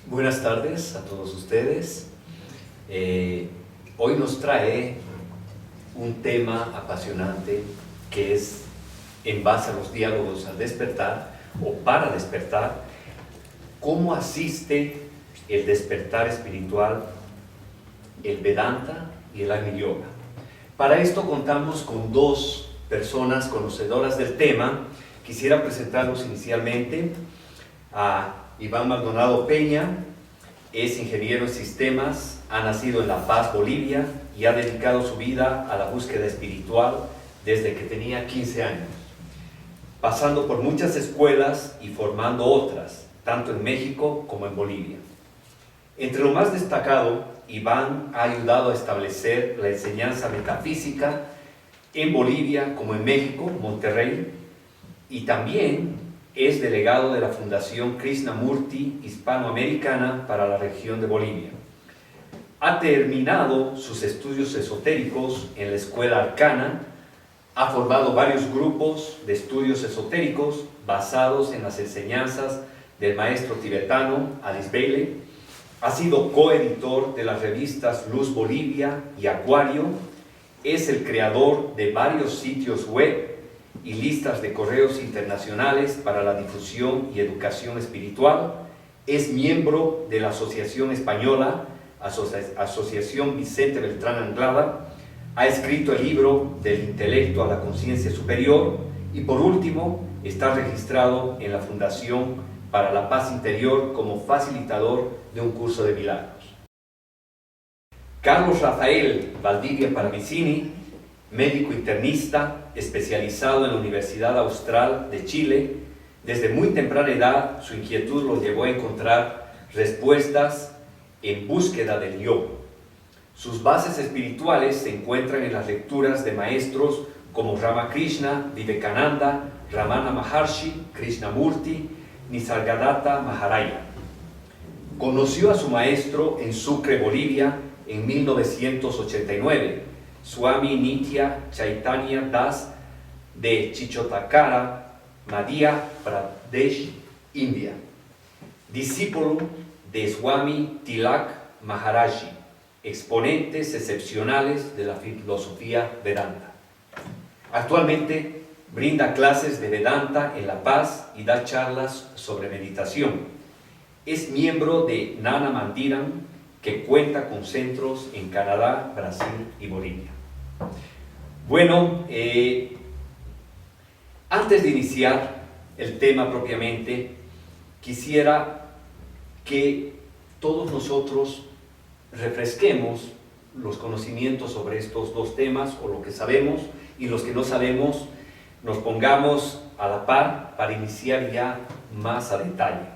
Buenas tardes a todos ustedes. Hoy nos trae un tema apasionante que es en base a los diálogos al despertar o para despertar, cómo asiste el despertar espiritual, el Vedanta y el Agni Yoga. Para esto contamos con dos personas conocedoras del tema. Quisiera presentarlos inicialmente a Iván Maldonado Peña. Es ingeniero en sistemas, ha nacido en La Paz, Bolivia, y ha dedicado su vida a la búsqueda espiritual desde que tenía 15 años, pasando por muchas escuelas y formando otras, tanto en México como en Bolivia. Entre lo más destacado, Iván ha ayudado a establecer la enseñanza metafísica en Bolivia como en México, Monterrey, y también es delegado de la Fundación Krishnamurti Hispanoamericana para la región de Bolivia. Ha terminado sus estudios esotéricos en la Escuela Arcana, ha formado varios grupos de estudios esotéricos basados en las enseñanzas del maestro tibetano Alice Bailey, ha sido coeditor de las revistas Luz Bolivia y Acuario, es el creador de varios sitios web y listas de correos internacionales para la difusión y educación espiritual, es miembro de la Asociación Española, Asociación Vicente Beltrán Anglada, ha escrito el libro Del intelecto a la conciencia superior y por último está registrado en la Fundación para la Paz Interior como facilitador de un curso de milagros. Carlos Rafael Valdivia Paravicini, médico internista especializado en la Universidad Austral de Chile. Desde muy temprana edad su inquietud lo llevó a encontrar respuestas en búsqueda del yo. Sus bases espirituales se encuentran en las lecturas de maestros como Ramakrishna, Vivekananda, Ramana Maharshi, Krishnamurti, Nisargadatta Maharaya. Conoció a su maestro en Sucre, Bolivia, en 1989, Swami Nitya Chaitanya Das de Chichotakara, Madhya Pradesh, India, discípulo de Swami Tilak Maharaji, exponentes excepcionales de la filosofía Vedanta. Actualmente brinda clases de Vedanta en La Paz y da charlas sobre meditación. Es miembro de Nana Mandiram, que cuenta con centros en Canadá, Brasil y Bolivia. Bueno, antes de iniciar el tema propiamente, quisiera que todos nosotros refresquemos los conocimientos sobre estos dos temas, o lo que sabemos, y los que no sabemos, nos pongamos a la par para iniciar ya más a detalle.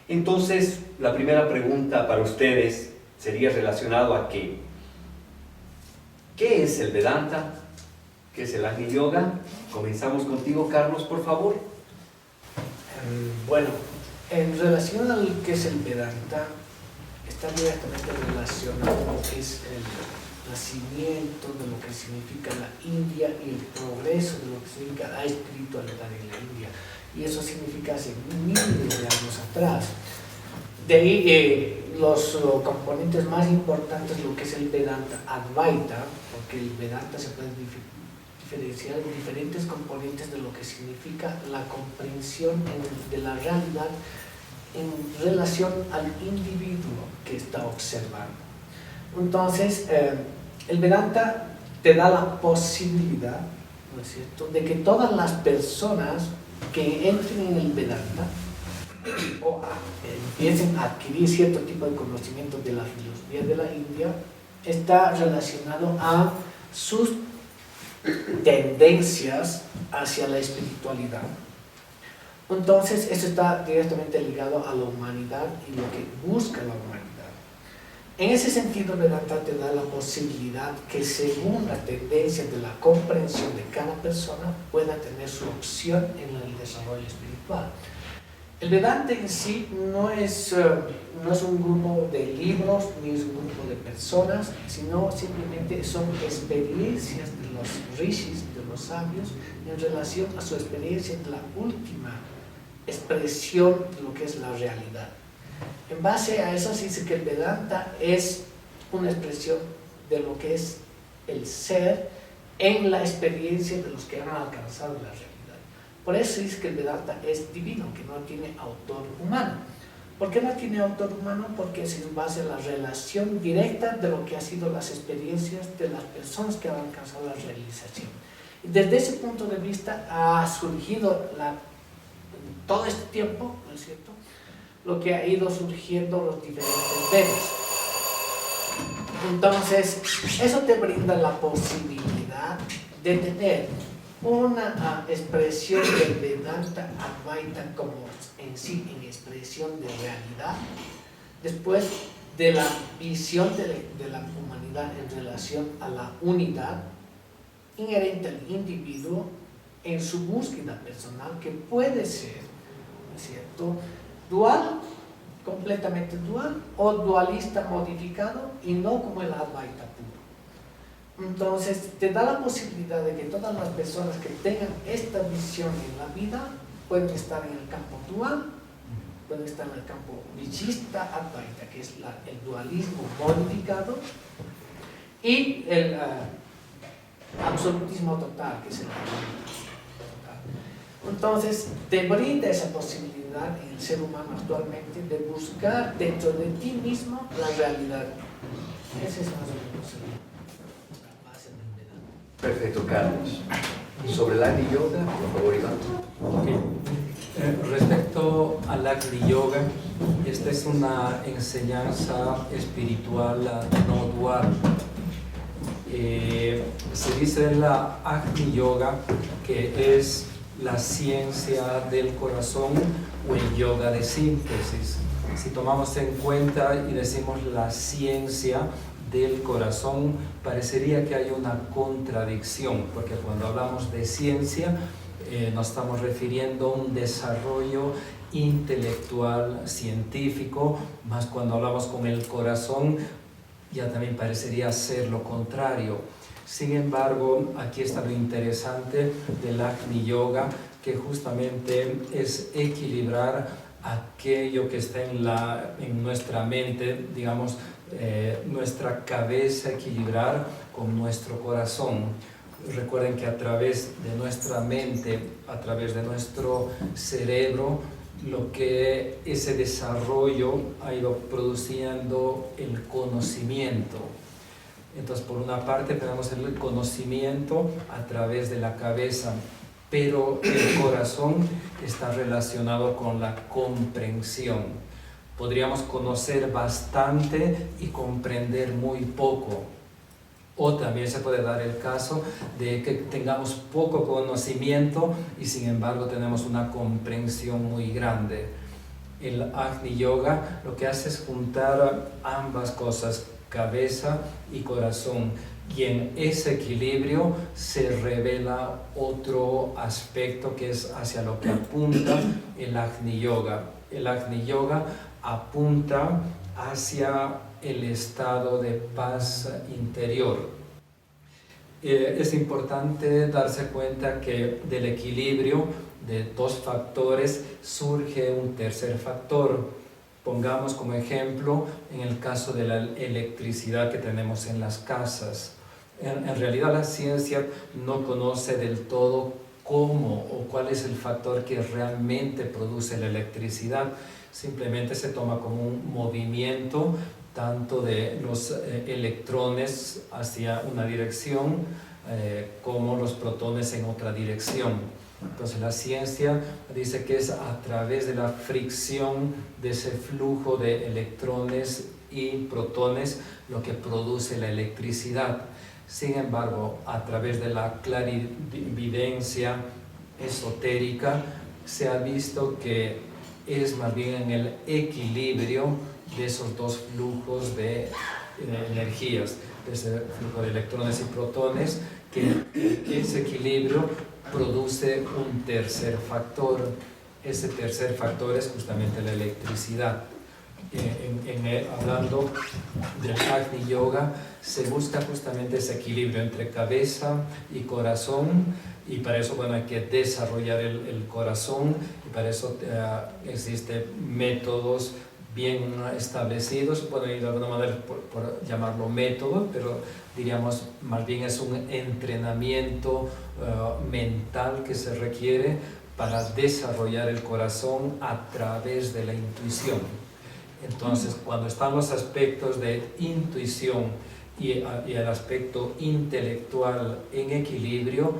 Entonces, la primera pregunta para ustedes sería relacionado a ¿qué es el Vedanta? ¿Qué es el Agni Yoga? Comenzamos contigo, Carlos, por favor. Bueno, en relación al que es el Vedanta, está directamente relacionado con lo que es el nacimiento de lo que significa la India y el progreso de lo que significa la espiritualidad en la India. Y eso significa hace miles de años atrás. De ahí los componentes más importantes, lo que es el Vedanta Advaita, porque el Vedanta se puede diferenciar en diferentes componentes de lo que significa la comprensión de la realidad en relación al individuo que está observando. Entonces, el Vedanta te da la posibilidad, ¿no es cierto?, de que todas las personas que entren en el Vedanta o empiecen a adquirir cierto tipo de conocimiento de la filosofía de la India, está relacionado a sus tendencias hacia la espiritualidad. Entonces, eso está directamente ligado a la humanidad y lo que busca la humanidad. En ese sentido, Vedanta te da la posibilidad que según la tendencia de la comprensión de cada persona pueda tener su opción en el desarrollo espiritual. El Vedanta en sí no es un grupo de libros ni es un grupo de personas, sino simplemente son experiencias de los rishis, de los sabios, en relación a su experiencia de la última expresión de lo que es la realidad. En base a eso se dice que el Vedanta es una expresión de lo que es el ser en la experiencia de los que han alcanzado la realidad. Por eso se dice que el Vedanta es divino, que no tiene autor humano. ¿Por qué no tiene autor humano? Porque es en base a la relación directa de lo que han sido las experiencias de las personas que han alcanzado la realización. Y desde ese punto de vista ha surgido todo este tiempo, ¿no es cierto?, lo que ha ido surgiendo los diferentes Vedas. Entonces, eso te brinda la posibilidad de tener una expresión del Vedanta Advaita como en sí, en expresión de realidad, después de la visión de la humanidad en relación a la unidad inherente al individuo en su búsqueda personal, que puede ser, ¿no es cierto?, dual, completamente dual, o dualista modificado, y no como el Advaita puro. Entonces, te da la posibilidad de que todas las personas que tengan esta visión en la vida pueden estar en el campo dual, pueden estar en el campo Vichista Advaita, que es el dualismo modificado, y el absolutismo total, que es el absolutismo total. Entonces, te brinda esa posibilidad en el ser humano actualmente de buscar dentro de ti mismo la realidad. Ese es más o menos la base del Vedanta. Perfecto, Carlos. Sobre el Agni Yoga, por favor, Iván. Okay. Respecto al Agni Yoga, esta es una enseñanza espiritual no dual. Se dice en la Agni Yoga que es la ciencia del corazón o el yoga de síntesis. Si tomamos en cuenta y decimos la ciencia del corazón, parecería que hay una contradicción, porque cuando hablamos de ciencia nos estamos refiriendo a un desarrollo intelectual, científico, más cuando hablamos con el corazón ya también parecería ser lo contrario. Sin embargo, aquí está lo interesante del Agni Yoga, que justamente es equilibrar aquello que está en nuestra mente, digamos, nuestra cabeza, equilibrar con nuestro corazón. Recuerden que a través de nuestra mente, a través de nuestro cerebro, lo que ese desarrollo ha ido produciendo el conocimiento. Entonces, por una parte tenemos el conocimiento a través de la cabeza, pero el corazón está relacionado con la comprensión. Podríamos conocer bastante y comprender muy poco. O también se puede dar el caso de que tengamos poco conocimiento y sin embargo tenemos una comprensión muy grande. El Agni Yoga lo que hace es juntar ambas cosas, cabeza y corazón, y en ese equilibrio se revela otro aspecto que es hacia lo que apunta el Agni Yoga. El Agni Yoga apunta hacia el estado de paz interior. Es importante darse cuenta que del equilibrio de dos factores surge un tercer factor. Pongamos como ejemplo en el caso de la electricidad que tenemos en las casas. En realidad la ciencia no conoce del todo cómo o cuál es el factor que realmente produce la electricidad. Simplemente se toma como un movimiento tanto de los electrones hacia una dirección como los protones en otra dirección. Entonces la ciencia dice que es a través de la fricción de ese flujo de electrones y protones lo que produce la electricidad. Sin embargo, a través de la clarividencia esotérica se ha visto que es más bien en el equilibrio de esos dos flujos de energías, de ese flujo de electrones y protones, que ese equilibrio produce un tercer factor. Ese tercer factor es justamente la electricidad. Hablando del Agni Yoga, se busca justamente ese equilibrio entre cabeza y corazón, y para eso hay que desarrollar el corazón, y para eso existen métodos bien establecidos, puede ir de alguna manera por llamarlo método, pero diríamos más bien es un entrenamiento mental que se requiere para desarrollar el corazón a través de la intuición. Entonces, cuando están los aspectos de intuición y el aspecto intelectual en equilibrio,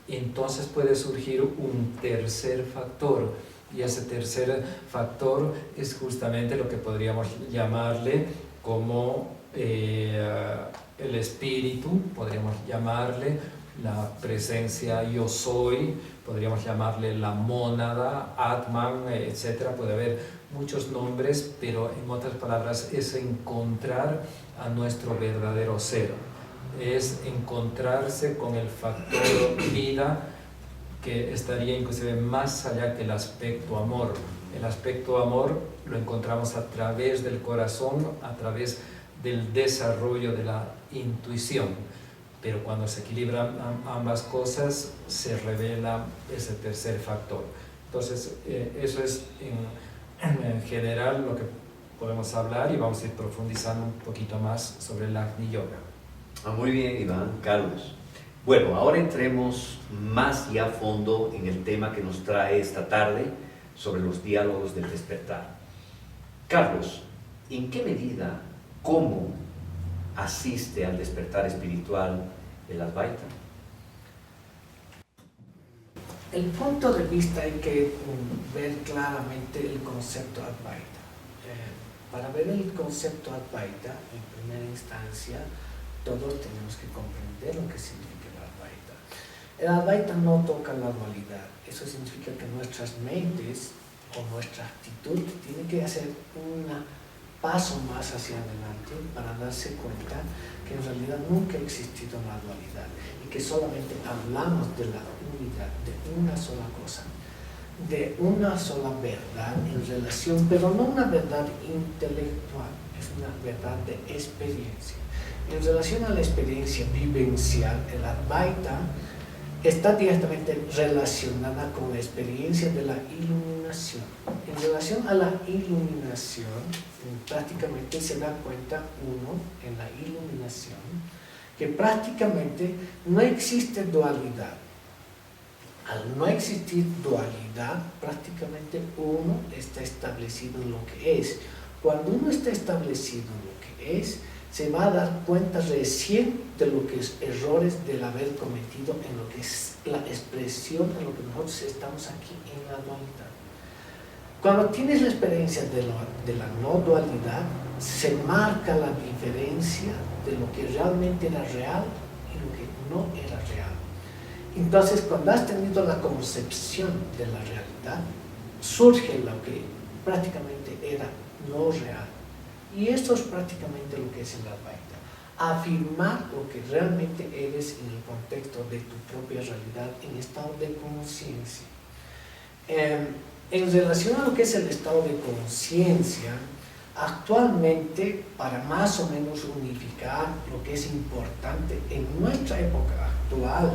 entonces puede surgir un tercer factor, y ese tercer factor es justamente lo que podríamos llamarle como el espíritu, podríamos llamarle la presencia yo soy, podríamos llamarle la mónada, Atman, etc. Puede haber muchos nombres, pero en otras palabras es encontrar a nuestro verdadero ser, es encontrarse con el factor vida que estaría inclusive más allá que el aspecto amor. El aspecto amor lo encontramos a través del corazón, a través del desarrollo de la intuición, pero cuando se equilibran ambas cosas se revela ese tercer factor. Entonces eso es en general lo que podemos hablar, y vamos a ir profundizando un poquito más sobre el Agni Yoga. Muy bien, Iván, Carlos. Bueno, ahora entremos más ya a fondo en el tema que nos trae esta tarde sobre los diálogos del despertar. Carlos, ¿en qué medida, cómo asiste al despertar espiritual el Advaita? El punto de vista hay que ver claramente el concepto Advaita. Para ver el concepto Advaita, en primera instancia, todos tenemos que comprender lo que significa el Advaita. El Advaita no toca la dualidad. Eso significa que nuestras mentes o nuestra actitud tiene que hacer un paso más hacia adelante para darse cuenta que en realidad nunca ha existido la dualidad y que solamente hablamos de la unidad, de una sola cosa, de una sola verdad en relación, pero no una verdad intelectual, es una verdad de experiencia. En relación a la experiencia vivencial, el Advaita está directamente relacionada con la experiencia de la iluminación. En relación a la iluminación, prácticamente se da cuenta uno en la iluminación que prácticamente no existe dualidad. Al no existir dualidad, prácticamente uno está establecido en lo que es. Cuando uno está establecido en lo que es, se va a dar cuenta recién de lo que es errores del haber cometido en lo que es la expresión en lo que nosotros estamos aquí en la dualidad. Cuando tienes la experiencia de la no dualidad, se marca la diferencia de lo que realmente era real y lo que no era real. Entonces, cuando has tenido la concepción de la realidad, surge lo que prácticamente era no real. Y esto es prácticamente lo que es el Advaita. Afirmar lo que realmente eres en el contexto de tu propia realidad en estado de conciencia. En relación a lo que es el estado de conciencia, actualmente, para más o menos unificar lo que es importante en nuestra época actual,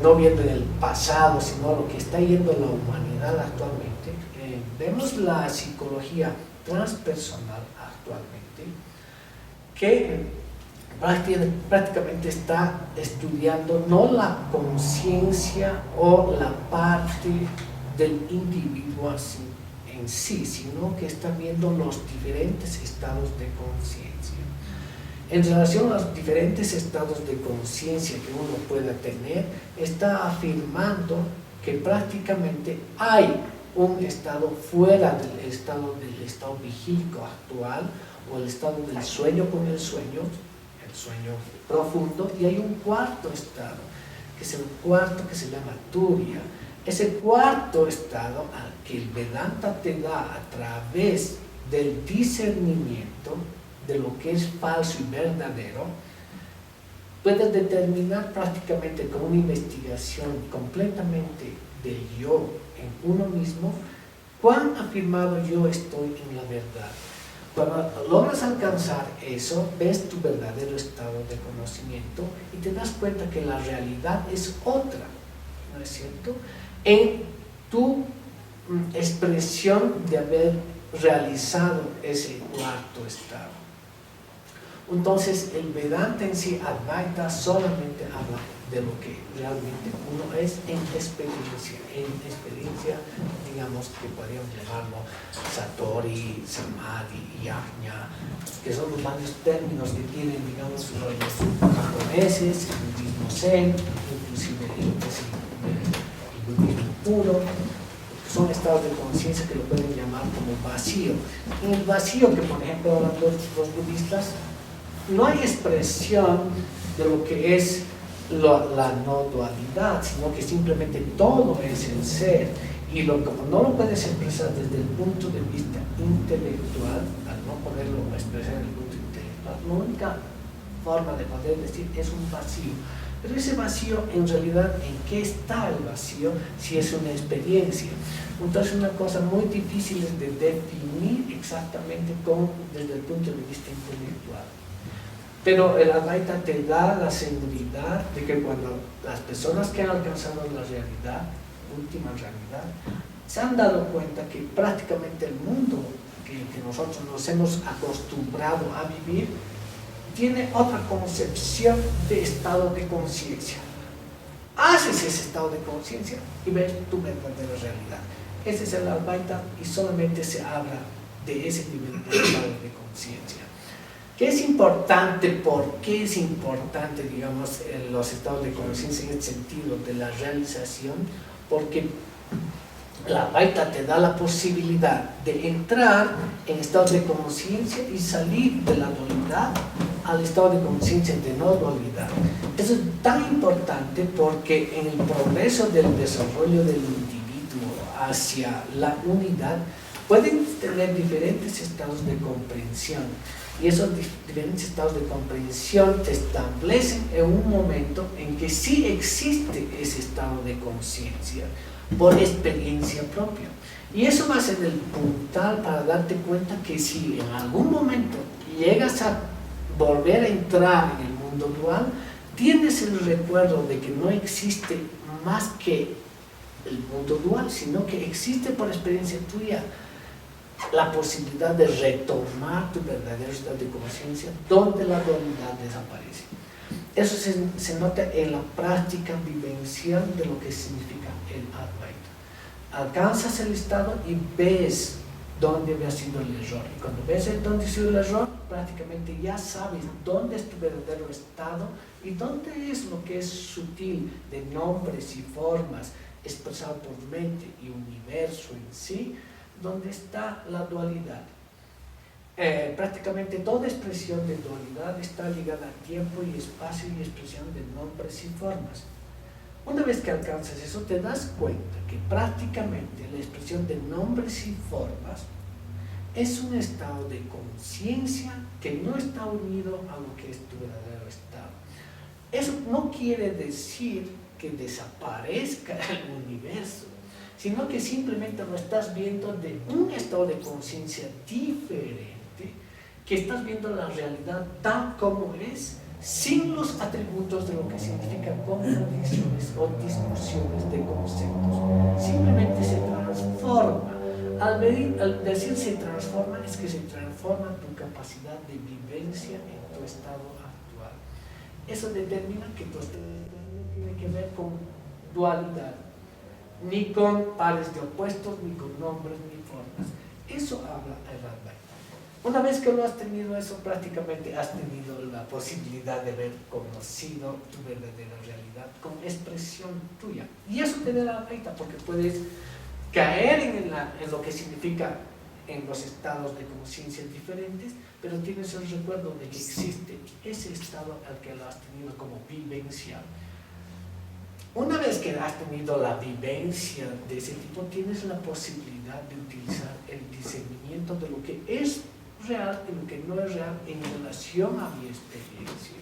no viendo en el pasado, sino lo que está yendo la humanidad actualmente, vemos la psicología transpersonal actualmente, que prácticamente está estudiando no la conciencia o la parte del individuo en sí, sino que está viendo los diferentes estados de conciencia. En relación a los diferentes estados de conciencia que uno pueda tener, está afirmando que prácticamente hay un estado fuera del estado vigílico actual, o el estado del sueño con el sueño profundo, y hay un cuarto estado, que es el cuarto que se llama Turiya. Ese cuarto estado al que el Vedanta te da a través del discernimiento de lo que es falso y verdadero, puedes determinar prácticamente con una investigación completamente del yo en uno mismo, cuán afirmado yo estoy en la verdad. Cuando logras alcanzar eso, ves tu verdadero estado de conocimiento y te das cuenta que la realidad es otra, ¿no es cierto? En tu expresión de haber realizado ese cuarto estado. Entonces el Vedanta en sí, Advaita, solamente habla de lo que realmente uno es en experiencia, digamos que podríamos llamarlo Satori, Samadhi, Yajna, que son los varios términos que tienen, digamos, los japoneses, el budismo zen, inclusive el budismo puro. Son estados de conciencia que lo pueden llamar como vacío. En el vacío que, por ejemplo, hablan los budistas, no hay expresión de lo que es la no dualidad, sino que simplemente todo es el ser. Y como no lo puedes expresar desde el punto de vista intelectual, al no poderlo expresar en el punto intelectual, la única forma de poder decir es un vacío. Pero ese vacío, en realidad, ¿en qué está el vacío? Si es una experiencia. Entonces, una cosa muy difícil de definir exactamente desde el punto de vista intelectual. Pero el Advaita te da la seguridad de que cuando las personas que han alcanzado la realidad, última realidad, se han dado cuenta que prácticamente el mundo que nosotros nos hemos acostumbrado a vivir tiene otra concepción de estado de conciencia. Haces ese estado de conciencia y ves tu verdadera realidad. Ese es el Advaita y solamente se habla de ese nivel de estado de conciencia. ¿Qué es importante? ¿Por qué es importante, digamos, los estados de conciencia en el sentido de la realización? Porque la Advaita te da la posibilidad de entrar en estados de conciencia y salir de la dualidad al estado de conciencia de no dualidad. Eso es tan importante porque en el progreso del desarrollo del individuo hacia la unidad pueden tener diferentes estados de comprensión. Y esos diferentes estados de comprensión te establecen en un momento en que sí existe ese estado de conciencia por experiencia propia. Y eso va a ser el puntal para darte cuenta que si en algún momento llegas a volver a entrar en el mundo dual, tienes el recuerdo de que no existe más que el mundo dual, sino que existe por experiencia tuya la posibilidad de retomar tu verdadero estado de conciencia donde la dualidad desaparece. Eso se nota en la práctica vivencial de lo que significa el Advaita. Alcanzas el estado y ves dónde había sido el error. Y cuando ves dónde ha sido el error, prácticamente ya sabes dónde es tu verdadero estado y dónde es lo que es sutil de nombres y formas expresado por mente y universo en sí, donde está la dualidad. Prácticamente toda expresión de dualidad está ligada a tiempo y espacio y expresión de nombres y formas. Una vez que alcanzas eso, te das cuenta que prácticamente la expresión de nombres y formas es un estado de conciencia que no está unido a lo que es tu verdadero estado. Eso no quiere decir que desaparezca el universo, sino que simplemente lo estás viendo de un estado de conciencia diferente, que estás viendo la realidad tal como es, sin los atributos de lo que significan contradicciones o discusiones de conceptos. Simplemente se transforma. Al decir se transforma, es que se transforma tu capacidad de vivencia en tu estado actual. Eso determina que tu estado no tiene que ver con dualidad, ni con pares de opuestos, ni con nombres, ni formas. Eso habla el Advaita. Una vez que lo has tenido eso, prácticamente has tenido la posibilidad de haber conocido tu verdadera realidad con expresión tuya. Y eso te da el Advaita, porque puedes caer en lo que significa en los estados de conciencia diferentes, pero tienes el recuerdo de que existe ese estado al que lo has tenido como vivencial. Una vez que has tenido la vivencia de ese tipo, tienes la posibilidad de utilizar el discernimiento de lo que es real y lo que no es real en relación a mi experiencia.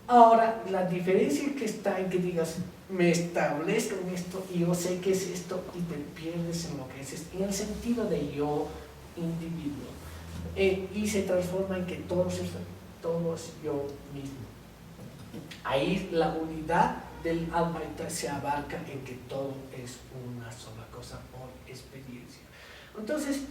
Ahora, la diferencia que está en que digas, me establezco en esto y yo sé qué es esto, y te pierdes en lo que es en el sentido de yo, individuo, y se transforma en que todo es yo mismo. Ahí la unidad del Advaita se abarca en que todo es una sola cosa por experiencia. Entonces,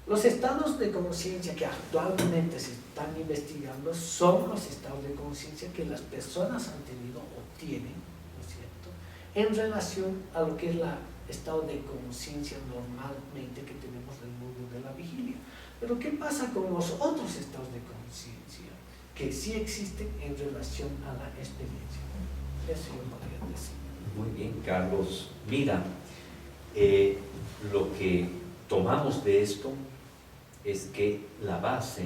los estados de conciencia que actualmente se están investigando son los estados de conciencia que las personas han tenido o tienen, ¿no es cierto?, en relación a lo que es el estado de conciencia normalmente que tenemos del mundo de la vigilia. Pero ¿qué pasa con los otros estados de conciencia que sí existen en relación a la experiencia? Eso yo podría decir. Muy bien, Carlos. Mira, lo que tomamos de esto es que la base,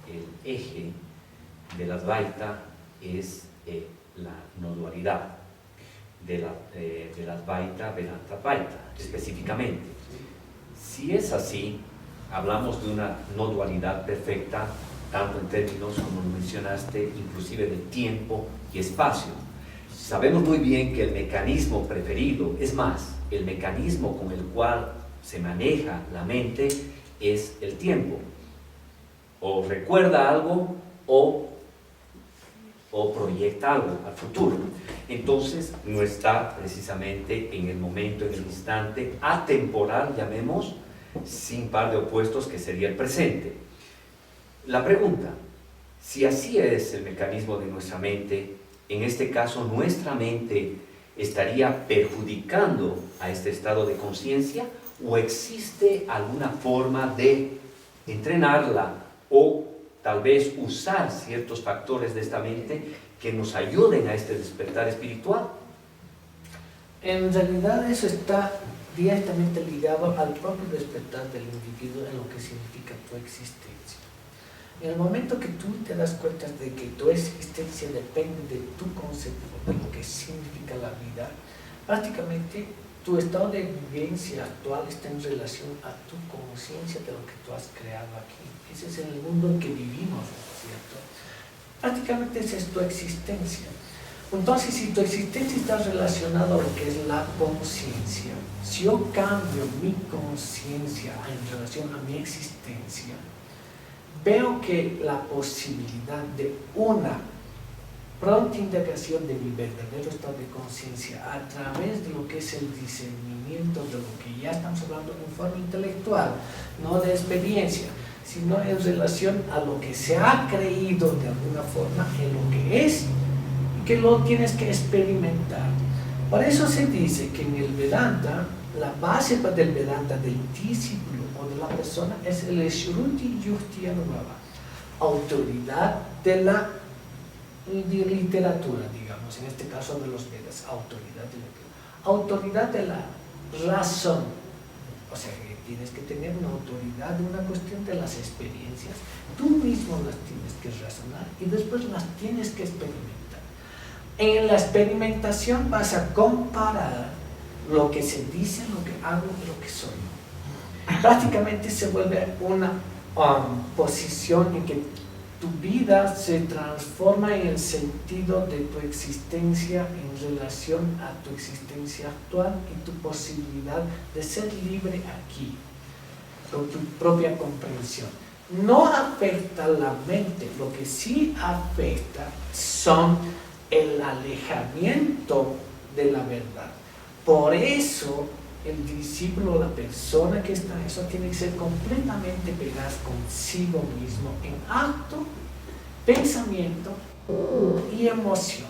el eje de la Advaita es la no dualidad de la Advaita, Vedanta Advaita, específicamente. Si es así, hablamos de una no dualidad perfecta, tanto en términos, como lo mencionaste, inclusive de tiempo y espacio. Sabemos muy bien que el mecanismo preferido, es más, el mecanismo con el cual se maneja la mente es el tiempo. O recuerda algo o proyecta algo al futuro. Entonces no está precisamente en el momento, en el instante atemporal, llamemos, sin par de opuestos que sería el presente. La pregunta, si así es el mecanismo de nuestra mente, en este caso nuestra mente estaría perjudicando a este estado de conciencia, o existe alguna forma de entrenarla o tal vez usar ciertos factores de esta mente que nos ayuden a este despertar espiritual. En realidad eso está directamente ligado al propio despertar del individuo en lo que significa tu existencia. En el momento que tú te das cuenta de que tu existencia depende de tu concepto de lo que significa la vida, prácticamente tu estado de vivencia actual está en relación a tu conciencia de lo que tú has creado aquí. Ese es el mundo en que vivimos, ¿cierto? Prácticamente esa es tu existencia. Entonces, si tu existencia está relacionada a lo que es la conciencia, si yo cambio mi conciencia en relación a mi existencia, veo que la posibilidad de una pronta integración de mi verdadero estado de conciencia a través de lo que es el discernimiento de lo que ya estamos hablando en forma intelectual, no de experiencia, sino en relación a lo que se ha creído de alguna forma en lo que es y que lo tienes que experimentar. Por eso se dice que en el Vedanta, la base del Vedanta del discípulo o de la persona es el Shruti Yukti Anubhava, autoridad de la literatura, digamos, en este caso de los Vedas, autoridad de la razón, o sea que tienes que tener una autoridad de una cuestión de las experiencias, tú mismo las tienes que razonar y después las tienes que experimentar. En la experimentación vas a comparar lo que se dice, lo que hago y lo que soy. Prácticamente se vuelve una posición en que tu vida se transforma en el sentido de tu existencia en relación a tu existencia actual y tu posibilidad de ser libre aquí, con tu propia comprensión. No afecta la mente, lo que sí afecta son el alejamiento de la verdad. Por eso el discípulo, la persona que está en eso, tiene que ser completamente veraz consigo mismo en acto, pensamiento y emoción.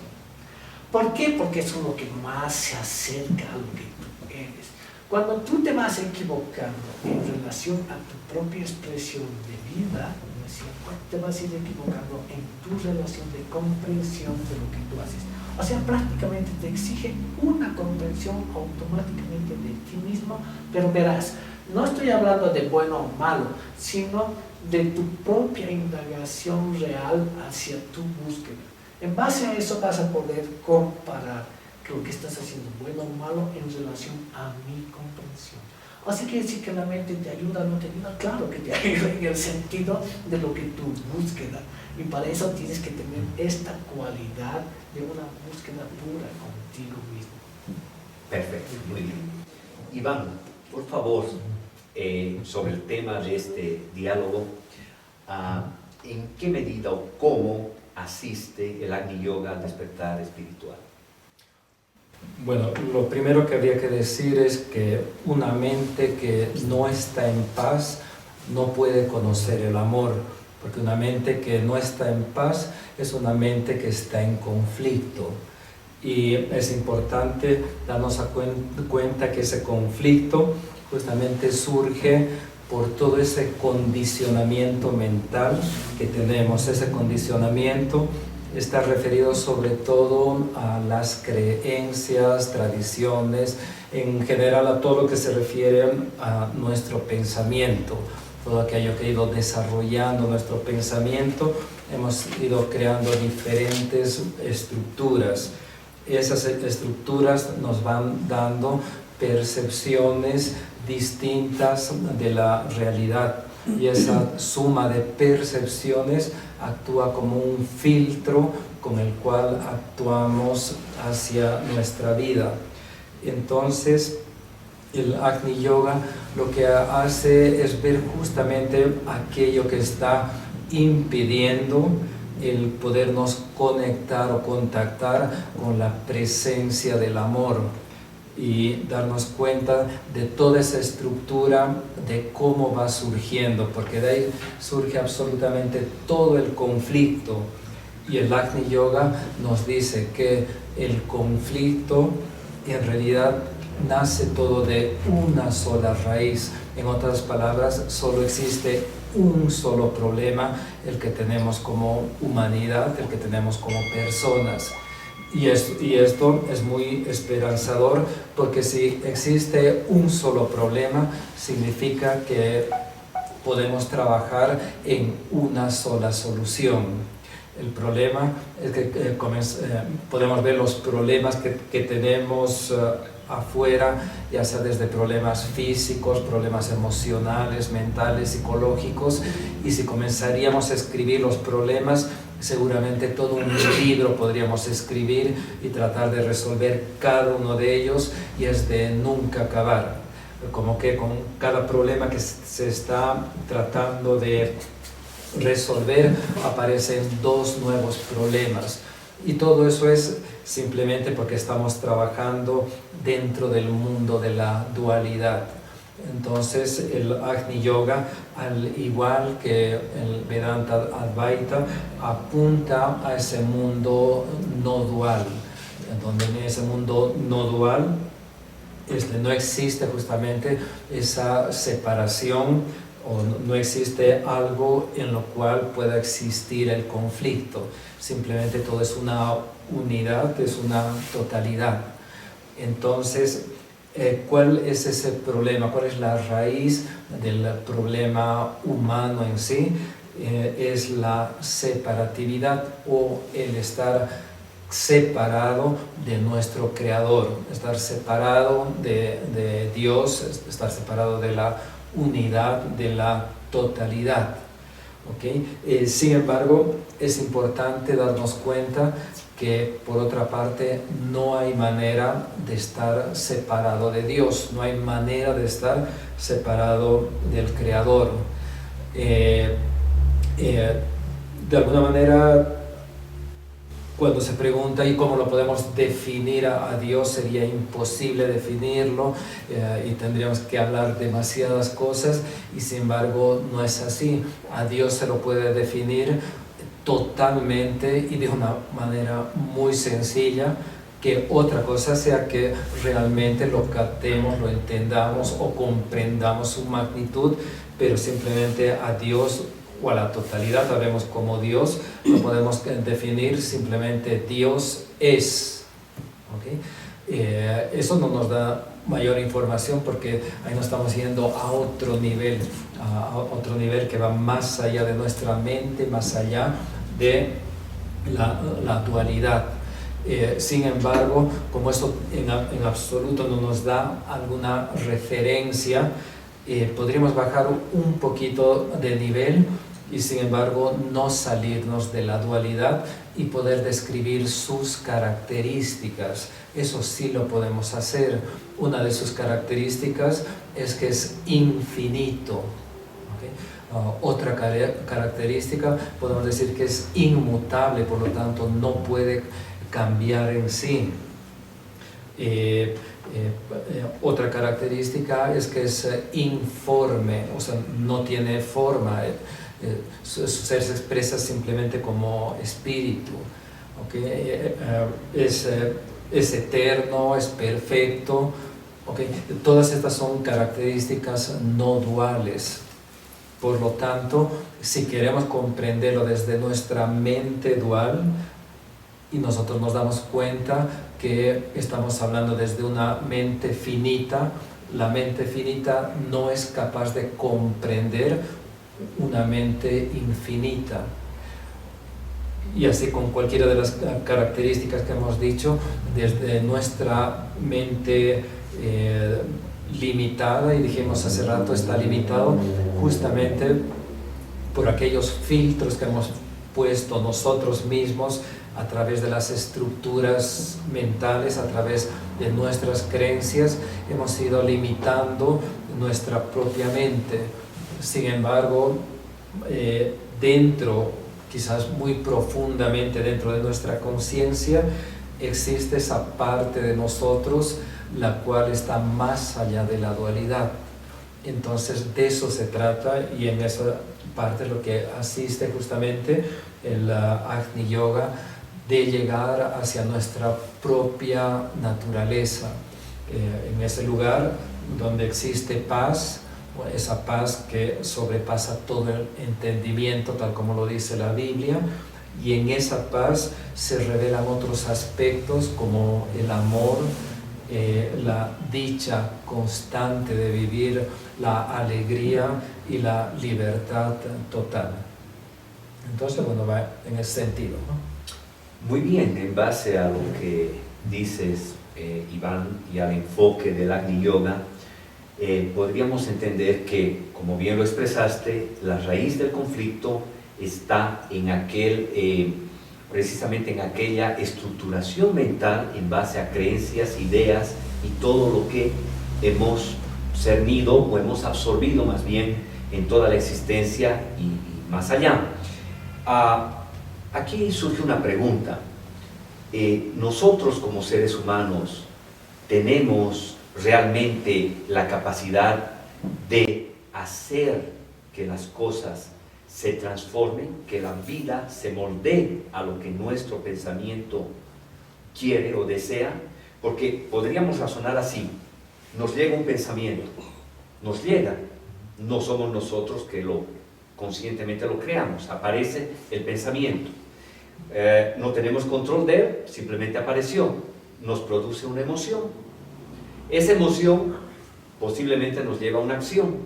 ¿Por qué? Porque eso es lo que más se acerca a lo que tú eres. Cuando tú te vas equivocando en relación a tu propia expresión de vida, ¿no es cierto?, te vas a ir equivocando en tu relación de comprensión de lo que tú haces. O sea, prácticamente te exige una comprensión automáticamente de ti mismo, pero verás, no estoy hablando de bueno o malo, sino de tu propia indagación real hacia tu búsqueda. En base a eso vas a poder comparar lo que estás haciendo, bueno o malo, en relación a mi comprensión. O sea, quiere decir que la mente te ayuda o no te ayuda. Claro que te ayuda en el sentido de lo que tu búsqueda. Y para eso tienes que tener esta cualidad de una búsqueda pura contigo mismo. Perfecto, muy bien. Iván, por favor, sobre el tema de este diálogo, ¿en qué medida o cómo asiste el Agni Yoga al despertar espiritual? Bueno, lo primero que habría que decir es que una mente que no está en paz no puede conocer el amor, porque una mente que no está en paz es una mente que está en conflicto. Y es importante darnos cuenta que ese conflicto justamente surge por todo ese condicionamiento mental que tenemos. Ese condicionamiento está referido sobre todo a las creencias, tradiciones, en general a todo lo que se refiere a nuestro pensamiento, todo aquello que ha ido desarrollando nuestro pensamiento. Hemos ido creando diferentes estructuras. Esas estructuras nos van dando percepciones distintas de la realidad, y esa suma de percepciones actúa como un filtro con el cual actuamos hacia nuestra vida. Entonces, el Agni Yoga lo que hace es ver justamente aquello que está impidiendo el podernos conectar o contactar con la presencia del amor, y darnos cuenta de toda esa estructura, de cómo va surgiendo, porque de ahí surge absolutamente todo el conflicto. Y el Agni Yoga nos dice que el conflicto en realidad nace todo de una sola raíz. En otras palabras, solo existe un solo problema, el que tenemos como humanidad, el que tenemos como personas. Y esto es muy esperanzador, porque si existe un solo problema, significa que podemos trabajar en una sola solución. El problema es que podemos ver los problemas que tenemos afuera, ya sea desde problemas físicos, problemas emocionales, mentales, psicológicos, y si comenzaríamos a escribir los problemas, seguramente todo un libro podríamos escribir y tratar de resolver cada uno de ellos, y es de nunca acabar. Como que con cada problema que se está tratando de resolver aparecen dos nuevos problemas, y todo eso es simplemente porque estamos trabajando dentro del mundo de la dualidad. Entonces el Agni Yoga, al igual que el Vedanta Advaita, apunta a ese mundo no dual, donde en ese mundo no dual no existe justamente esa separación, o no existe algo en lo cual pueda existir el conflicto. Simplemente todo es una unidad, es una totalidad. Entonces, ¿cuál es ese problema? ¿Cuál es la raíz del problema humano en sí? Es la separatividad, o el estar separado de nuestro Creador, estar separado de Dios, estar separado de la unidad, de la totalidad. ¿Okay? Sin embargo, es importante darnos cuenta que, por otra parte, no hay manera de estar separado de Dios, no hay manera de estar separado del Creador. De alguna manera, cuando se pregunta ¿y cómo lo podemos definir a Dios? Sería imposible definirlo, y tendríamos que hablar demasiadas cosas, y sin embargo no es así. A Dios se lo puede definir totalmente y de una manera muy sencilla, que otra cosa sea que realmente lo captemos, lo entendamos o comprendamos su magnitud, pero simplemente a Dios, o a la totalidad, hablemos como Dios, lo podemos definir simplemente Dios es. ¿Okay? Eso no nos da mayor información, porque ahí nos estamos yendo a otro nivel que va más allá de nuestra mente, más allá de la dualidad. Sin embargo, como eso en absoluto no nos da alguna referencia, podríamos bajar un poquito de nivel y sin embargo no salirnos de la dualidad y poder describir sus características. Eso sí lo podemos hacer. Una de sus características es que es infinito. ¿Okay? Otra característica, podemos decir que es inmutable, por lo tanto no puede cambiar en sí. Otra característica es que es informe, o sea, no tiene forma, su ser se expresa simplemente como espíritu, ¿okay? Es eterno, es perfecto, ¿okay? Todas estas son características no duales. Por lo tanto, si queremos comprenderlo desde nuestra mente dual, y nosotros nos damos cuenta que estamos hablando desde una mente finita, la mente finita no es capaz de comprender una mente infinita. Y así con cualquiera de las características que hemos dicho, desde nuestra mente limitada, y dijimos hace rato está limitado justamente por aquellos filtros que hemos puesto nosotros mismos a través de las estructuras mentales, a través de nuestras creencias, hemos ido limitando nuestra propia mente. Sin embargo, dentro, quizás muy profundamente dentro de nuestra conciencia, existe esa parte de nosotros la cual está más allá de la dualidad. Entonces de eso se trata, y en esa parte lo que asiste justamente el Agni Yoga, de llegar hacia nuestra propia naturaleza, en ese lugar donde existe paz, esa paz que sobrepasa todo el entendimiento, tal como lo dice la Biblia, y en esa paz se revelan otros aspectos como el amor, la dicha constante de vivir, la alegría y la libertad total. Entonces, bueno, va en ese sentido, ¿no? Muy bien, en base a lo que dices, Iván, y al enfoque del Agni Yoga, podríamos entender que, como bien lo expresaste, la raíz del conflicto está en precisamente en aquella estructuración mental en base a creencias, ideas y todo lo que hemos cernido o hemos absorbido más bien en toda la existencia y más allá. Aquí surge una pregunta. ¿Nosotros como seres humanos tenemos realmente la capacidad de hacer que las cosas se transformen, que la vida se moldee a lo que nuestro pensamiento quiere o desea? Porque podríamos razonar así: nos llega un pensamiento, nos llega, no somos nosotros que conscientemente lo creamos, aparece el pensamiento, no tenemos control de él, simplemente apareció, nos produce una emoción, esa emoción posiblemente nos lleva a una acción.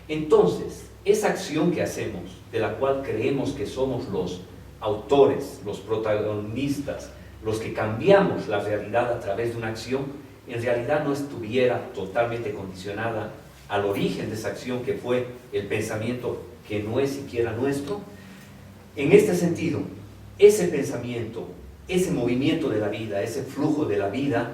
Entonces, esa acción que hacemos, de la cual creemos que somos los autores, los protagonistas, los que cambiamos la realidad a través de una acción, en realidad no estuviera totalmente condicionada al origen de esa acción, que fue el pensamiento que no es siquiera nuestro. En este sentido, ese pensamiento, ese movimiento de la vida, ese flujo de la vida,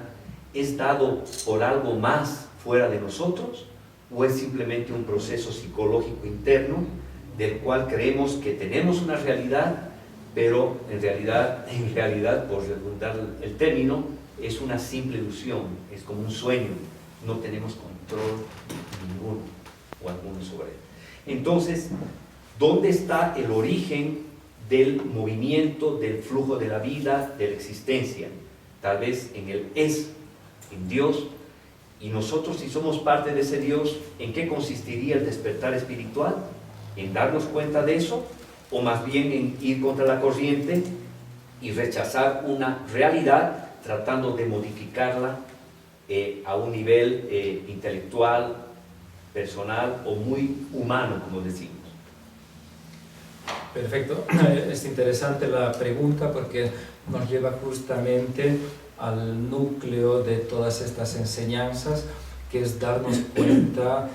¿es dado por algo más fuera de nosotros, o es simplemente un proceso psicológico interno del cual creemos que tenemos una realidad, pero en realidad, por redundar el término, es una simple ilusión, es como un sueño, no tenemos control ninguno o alguno sobre él? Entonces, ¿dónde está el origen del movimiento, del flujo de la vida, de la existencia? Tal vez en el es, en Dios. Y nosotros, si somos parte de ese Dios, ¿en qué consistiría el despertar espiritual? ¿En darnos cuenta de eso? ¿O más bien en ir contra la corriente y rechazar una realidad tratando de modificarla a un nivel intelectual, personal o muy humano, como decimos? Perfecto. Es interesante la pregunta porque nos lleva justamente al núcleo de todas estas enseñanzas, que es darnos cuenta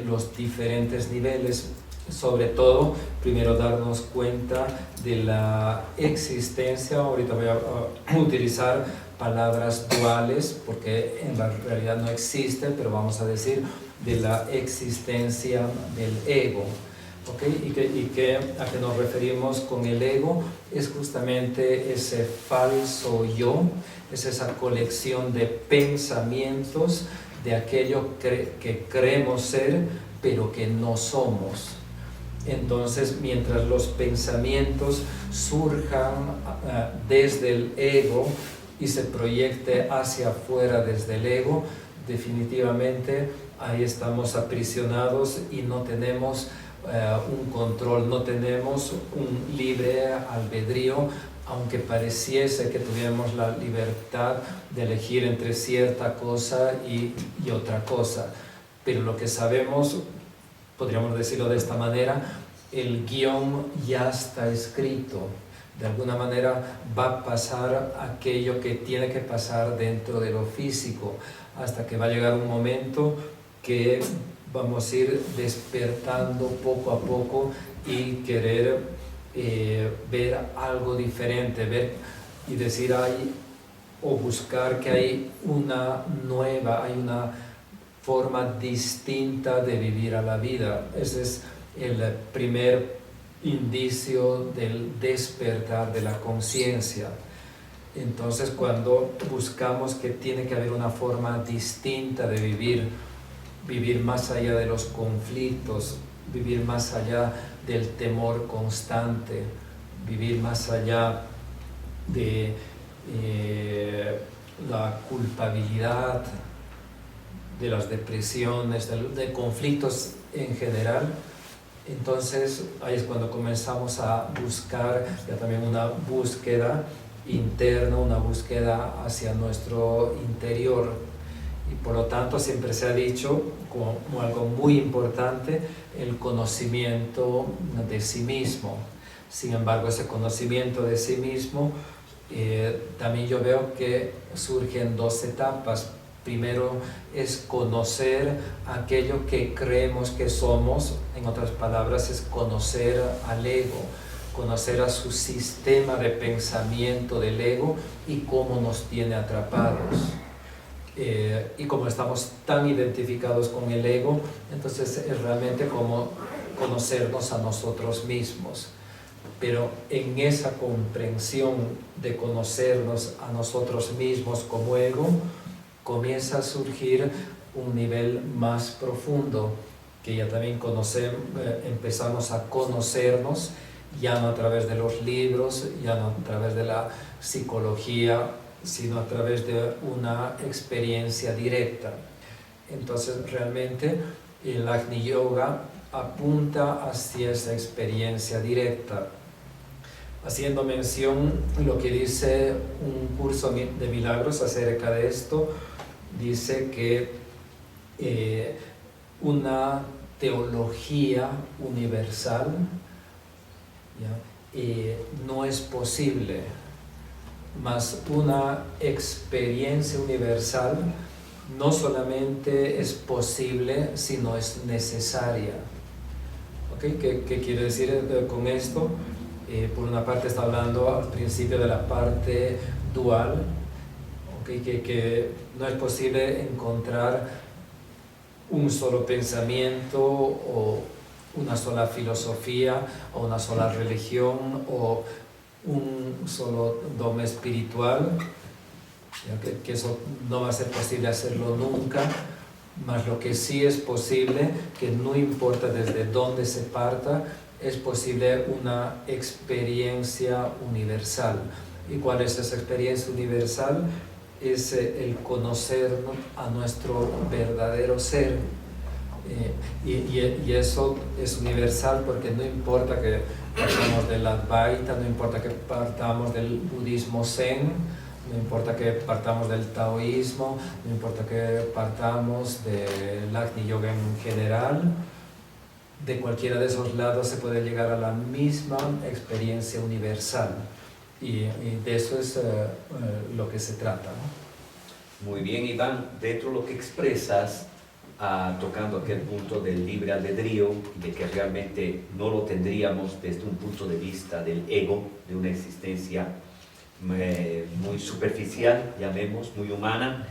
los diferentes niveles. Sobre todo, primero darnos cuenta de la existencia. Ahorita voy a utilizar palabras duales porque en la realidad no existen, pero vamos a decir de la existencia del ego. ¿okay? A qué nos referimos con el ego es justamente ese falso yo, es esa colección de pensamientos de aquello que creemos ser, pero que no somos. Entonces, mientras los pensamientos surjan desde el ego y se proyecte hacia afuera desde el ego, definitivamente ahí estamos aprisionados y no tenemos un control, no tenemos un libre albedrío, aunque pareciese que tuviéramos la libertad de elegir entre cierta cosa y otra cosa. Pero lo que sabemos, podríamos decirlo de esta manera, el guión ya está escrito. De alguna manera va a pasar aquello que tiene que pasar dentro de lo físico, hasta que va a llegar un momento que vamos a ir despertando poco a poco y querer ver algo diferente, ver y decir o buscar que hay una nueva, hay una forma distinta de vivir a la vida. Ese es el primer indicio del despertar de la conciencia. Entonces, cuando buscamos que tiene que haber una forma distinta de vivir más allá de los conflictos, vivir más allá del temor constante, vivir más allá de la culpabilidad, de las depresiones, de conflictos en general. Entonces ahí es cuando comenzamos a buscar ya también una búsqueda interna, una búsqueda hacia nuestro interior. Y por lo tanto siempre se ha dicho como algo muy importante el conocimiento de sí mismo. Sin embargo, ese conocimiento de sí mismo también yo veo que surge en dos etapas. Primero es conocer aquello que creemos que somos, en otras palabras es conocer al ego, conocer a su sistema de pensamiento del ego y cómo nos tiene atrapados. Y como estamos tan identificados con el ego, entonces es realmente como conocernos a nosotros mismos. Pero en esa comprensión de conocernos a nosotros mismos como ego, comienza a surgir un nivel más profundo, que ya también empezamos a conocernos, ya no a través de los libros, ya no a través de la psicología, sino a través de una experiencia directa. Entonces realmente el Agni Yoga apunta hacia esa experiencia directa, haciendo mención lo que dice un curso de milagros acerca de esto. Dice que una teología universal no es posible, mas una experiencia universal no solamente es posible, sino es necesaria. ¿Okay? ¿Qué quiere decir con esto? Por una parte está hablando al principio de la parte dual, ¿okay? Que no es posible encontrar un solo pensamiento o una sola filosofía o una sola religión o un solo dogma espiritual, que eso no va a ser posible hacerlo nunca, mas lo que sí es posible, que no importa desde dónde se parta, es posible una experiencia universal. ¿Y cuál es esa experiencia universal? Es el conocernos a nuestro verdadero ser. Y eso es universal porque no importa que partamos del Advaita, no importa que partamos del budismo Zen, no importa que partamos del taoísmo, no importa que partamos del Agni Yoga en general. De cualquiera de esos lados se puede llegar a la misma experiencia universal, y de eso es lo que se trata, ¿no? Muy bien, Iván, dentro de lo que expresas, tocando aquel punto del libre albedrío, de que realmente no lo tendríamos desde un punto de vista del ego, de una existencia muy superficial, llamemos, muy humana.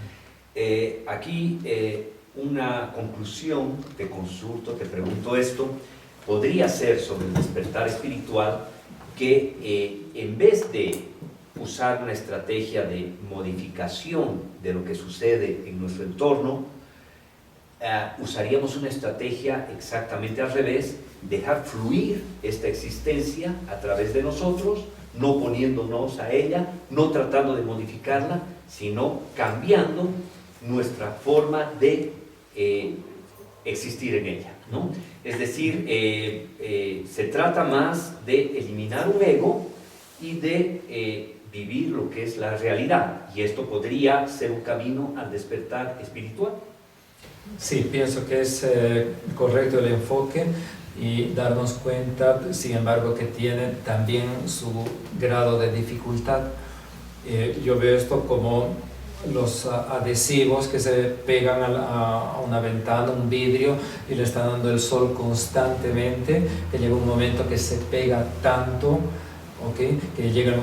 Aquí una conclusión, te consulto, te pregunto esto, podría ser sobre el despertar espiritual que en vez de usar una estrategia de modificación de lo que sucede en nuestro entorno, usaríamos una estrategia exactamente al revés, dejar fluir esta existencia a través de nosotros, no poniéndonos a ella, no tratando de modificarla, sino cambiando nuestra forma de existir en ella, ¿no? Es decir, se trata más de eliminar un ego y de vivir lo que es la realidad, y esto podría ser un camino al despertar espiritual. Sí, pienso que es correcto el enfoque y darnos cuenta, sin embargo, que tiene también su grado de dificultad. Yo veo esto como los adhesivos que se pegan a una ventana, un vidrio, y le está dando el sol constantemente, que llega un momento que se pega tanto, ¿okay? Que llega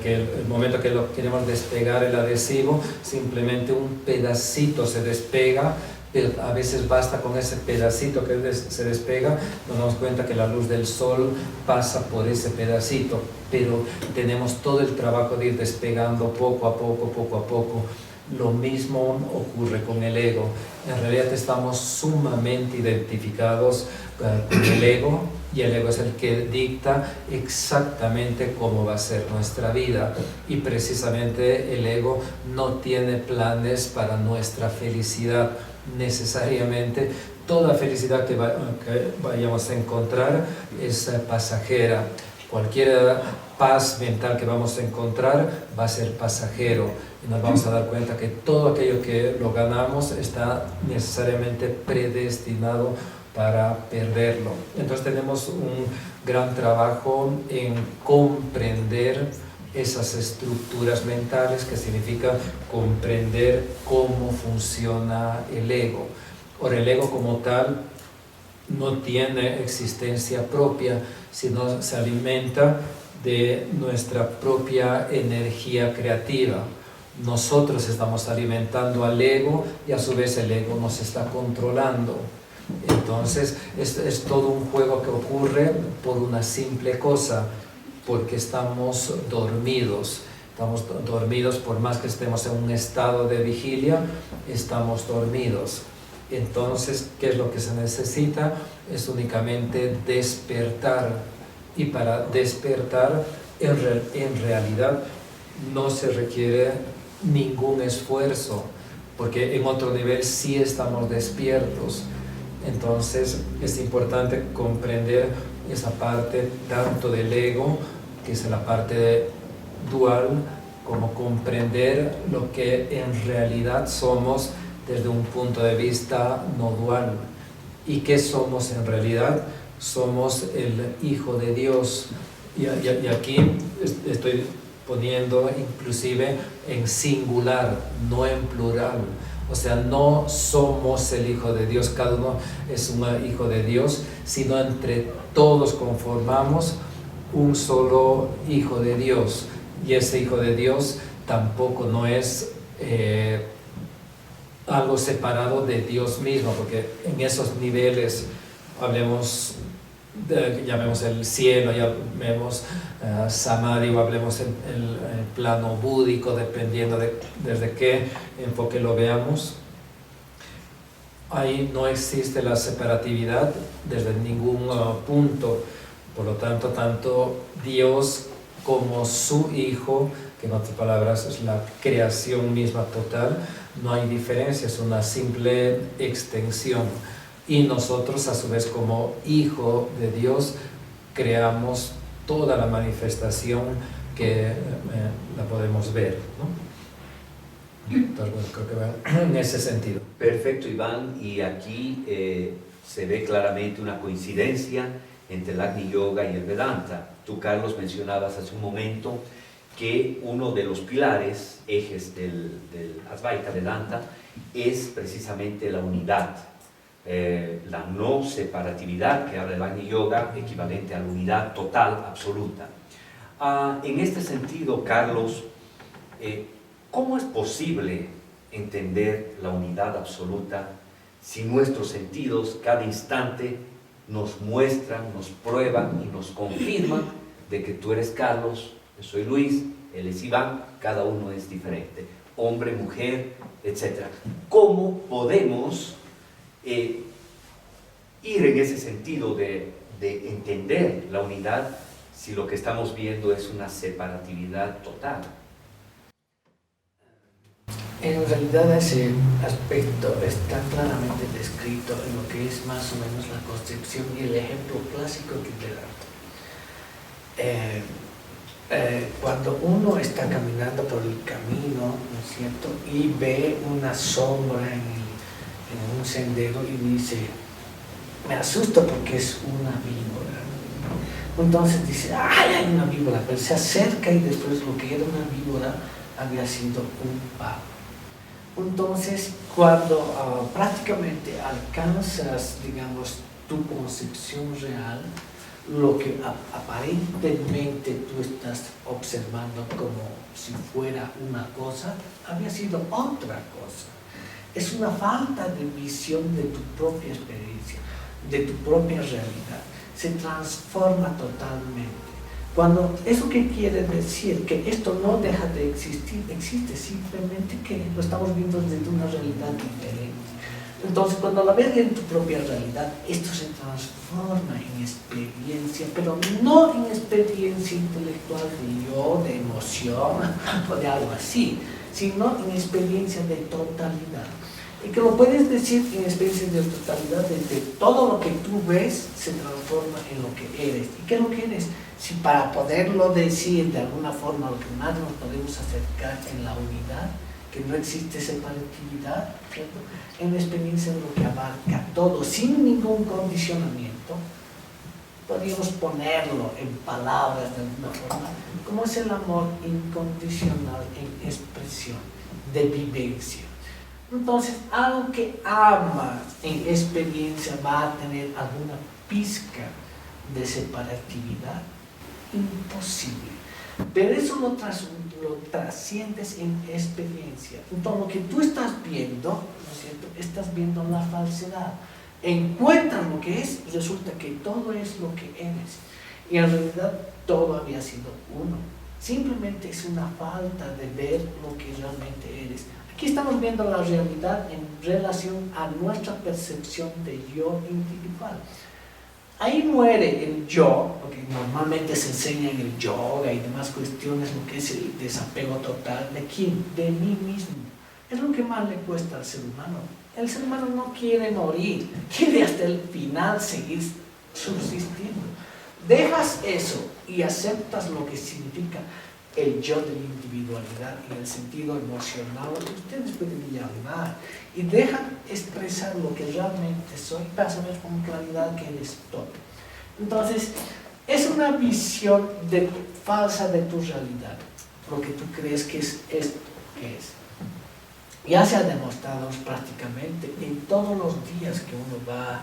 que el momento que lo queremos despegar el adhesivo, simplemente un pedacito se despega, pero a veces basta con ese pedacito que se despega, nos damos cuenta que la luz del sol pasa por ese pedacito, pero tenemos todo el trabajo de ir despegando poco a poco. Lo mismo ocurre con el ego. En realidad estamos sumamente identificados con el ego, y el ego es el que dicta exactamente cómo va a ser nuestra vida, y precisamente el ego no tiene planes para nuestra felicidad necesariamente. Toda felicidad que vayamos a encontrar es pasajera. Cualquier paz mental que vamos a encontrar va a ser pasajero, y nos vamos a dar cuenta que todo aquello que lo ganamos está necesariamente predestinado para perderlo. Entonces tenemos un gran trabajo en comprender esas estructuras mentales, que significa comprender cómo funciona el ego. Ahora, el ego como tal no tiene existencia propia, sino se alimenta de nuestra propia energía creativa. Nosotros estamos alimentando al ego, y a su vez el ego nos está controlando. Entonces es todo un juego que ocurre por una simple cosa, porque estamos dormidos. Estamos dormidos, por más que estemos en un estado de vigilia, estamos dormidos. Entonces, ¿qué es lo que se necesita? Es únicamente despertar. Y para despertar, en realidad, no se requiere ningún esfuerzo, porque en otro nivel sí estamos despiertos. Entonces, es importante comprender esa parte tanto del ego, que es la parte dual, como comprender lo que en realidad somos desde un punto de vista no dual. ¿Y qué somos en realidad? Somos el Hijo de Dios. Y aquí estoy poniendo inclusive en singular, no en plural. O sea, no somos el Hijo de Dios, cada uno es un Hijo de Dios, sino entre todos conformamos un solo Hijo de Dios. Y ese Hijo de Dios tampoco no es algo separado de Dios mismo, porque en esos niveles, ya vemos el cielo, ya vemos Samadhi, o hablemos el plano búdico, dependiendo desde qué enfoque lo veamos. Ahí no existe la separatividad desde ningún punto. Por lo tanto, tanto Dios como su Hijo, que en otras palabras es la creación misma total, no hay diferencia, es una simple extensión. Y nosotros, a su vez, como Hijo de Dios, creamos toda la manifestación que la podemos ver, ¿no? Entonces, bueno, creo que va en ese sentido. Perfecto, Iván, y aquí se ve claramente una coincidencia entre el Agni Yoga y el Vedanta. Tú, Carlos, mencionabas hace un momento que uno de los pilares, ejes del Advaita Vedanta, es precisamente la unidad, la no separatividad que habla el Agni Yoga, equivalente a la unidad total, absoluta. En este sentido, Carlos, ¿cómo es posible entender la unidad absoluta si nuestros sentidos cada instante nos muestran, nos prueban y nos confirman de que tú eres Carlos, yo soy Luis, él es Iván, cada uno es diferente, hombre, mujer, etc. ¿Cómo podemos ir en ese sentido de entender la unidad si lo que estamos viendo es una separatividad total? En realidad ese aspecto está claramente descrito en lo que es más o menos la concepción y el ejemplo clásico que te da. Cuando uno está caminando por el camino, ¿no es cierto?, y ve una sombra en un sendero y dice, me asusto porque es una víbora. Entonces dice, ¡ay, hay una víbora! Pero se acerca y después lo que era una víbora había sido un pavo. Entonces, cuando prácticamente alcanzas, digamos, tu concepción real, lo que aparentemente tú estás observando como si fuera una cosa, había sido otra cosa. Es una falta de visión de tu propia experiencia, de tu propia realidad. Se transforma totalmente. Cuando, ¿eso qué quiere decir? Que esto no deja de existir, existe, simplemente que lo estamos viendo desde una realidad diferente. Entonces, cuando la ves en tu propia realidad, esto se transforma en experiencia, pero no en experiencia intelectual de yo, de emoción o de algo así, sino en experiencia de totalidad. Y que lo puedes decir en experiencia de totalidad, desde todo lo que tú ves se transforma en lo que eres. ¿Y qué es lo que eres? Si para poderlo decir de alguna forma, lo que más nos podemos acercar en la unidad, que no existe separatividad, ¿cierto?, en la experiencia de lo que abarca todo, sin ningún condicionamiento, podríamos ponerlo en palabras de alguna forma, como es el amor incondicional en expresión, de vivencia. Entonces, algo que ama en experiencia va a tener alguna pizca de separatividad, imposible. Pero eso lo trasciendes en experiencia. Entonces, lo que tú estás viendo, ¿no es cierto?, estás viendo la falsedad. Encuentras lo que es y resulta que todo es lo que eres. Y en realidad todo había sido uno. Simplemente es una falta de ver lo que realmente eres. Aquí estamos viendo la realidad en relación a nuestra percepción de yo individual. Ahí muere el yo, lo que normalmente se enseña en el yoga y demás cuestiones, lo que es el desapego total. ¿De quién? De mí mismo. Es lo que más le cuesta al ser humano. El ser humano no quiere morir, quiere hasta el final seguir subsistiendo. Dejas eso y aceptas lo que significa el yo de la individualidad y el sentido emocional, lo que ustedes pueden llamar, y dejan expresar lo que realmente soy para saber con claridad que eres todo. Entonces, es una visión falsa de tu realidad, lo que tú crees que es esto que es. Ya se ha demostrado prácticamente en todos los días que uno va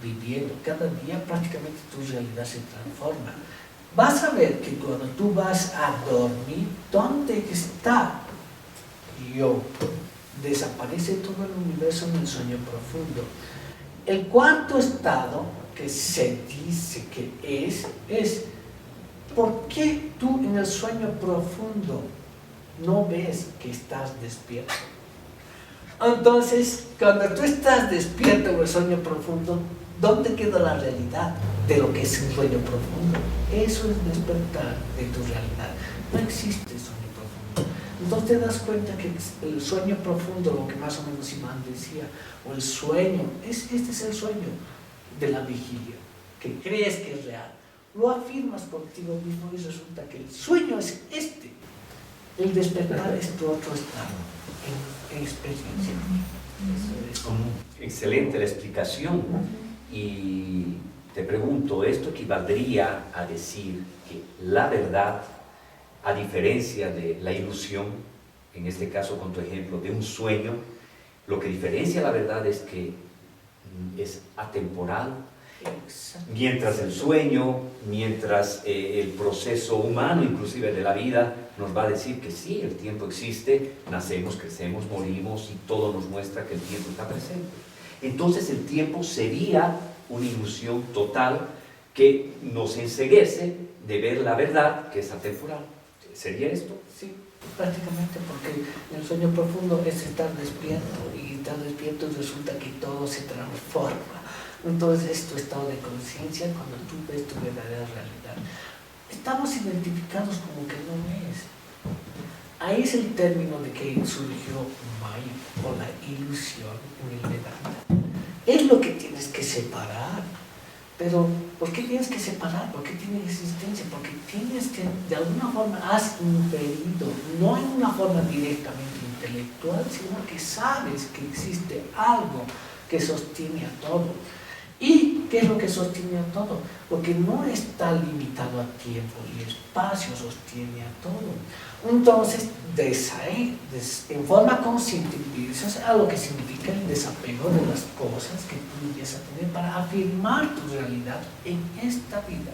viviendo, cada día prácticamente tu realidad se transforma. Vas a ver que cuando tú vas a dormir, ¿dónde está yo? Desaparece todo el universo en el sueño profundo. El cuarto estado que se dice que es ¿por qué tú en el sueño profundo no ves que estás despierto? Entonces, cuando tú estás despierto en el sueño profundo, ¿dónde queda la realidad de lo que es un sueño profundo? Eso es despertar de tu realidad. No existe sueño profundo. Entonces te das cuenta que el sueño profundo, lo que más o menos Iván decía, o el sueño, este es el sueño de la vigilia, que crees que es real. Lo afirmas contigo mismo y resulta que el sueño es este. El despertar es tu otro estado, en experiencia. Eso es. Excelente la explicación. Y te pregunto, ¿esto equivaldría a decir que la verdad, a diferencia de la ilusión, en este caso con tu ejemplo de un sueño, lo que diferencia la verdad es que es atemporal? Mientras el sueño, mientras el proceso humano, inclusive de la vida, nos va a decir que sí, el tiempo existe, nacemos, crecemos, morimos y todo nos muestra que el tiempo está presente. Entonces el tiempo sería una ilusión total que nos enceguece de ver la verdad que es atemporal. ¿Sería esto? Sí, prácticamente, porque el sueño profundo es estar despierto, y estar despierto resulta que todo se transforma. Entonces es tu estado de conciencia cuando tú ves tu verdadera realidad. Estamos identificados como que no es. Ahí es el término de que surgió Maya, o la ilusión en el Vedanta. Es lo que tienes que separar. Pero, ¿por qué tienes que separar? ¿Por qué tiene existencia? Porque tienes que, de alguna forma, has inferido, no en una forma directamente intelectual, sino que sabes que existe algo que sostiene a todo. ¿Y qué es lo que sostiene a todo? Porque no está limitado a tiempo y espacio, sostiene a todo. Entonces, en forma consciente, empiezas a lo que significa el desapego de las cosas que tú empiezas a tener para afirmar tu realidad en esta vida.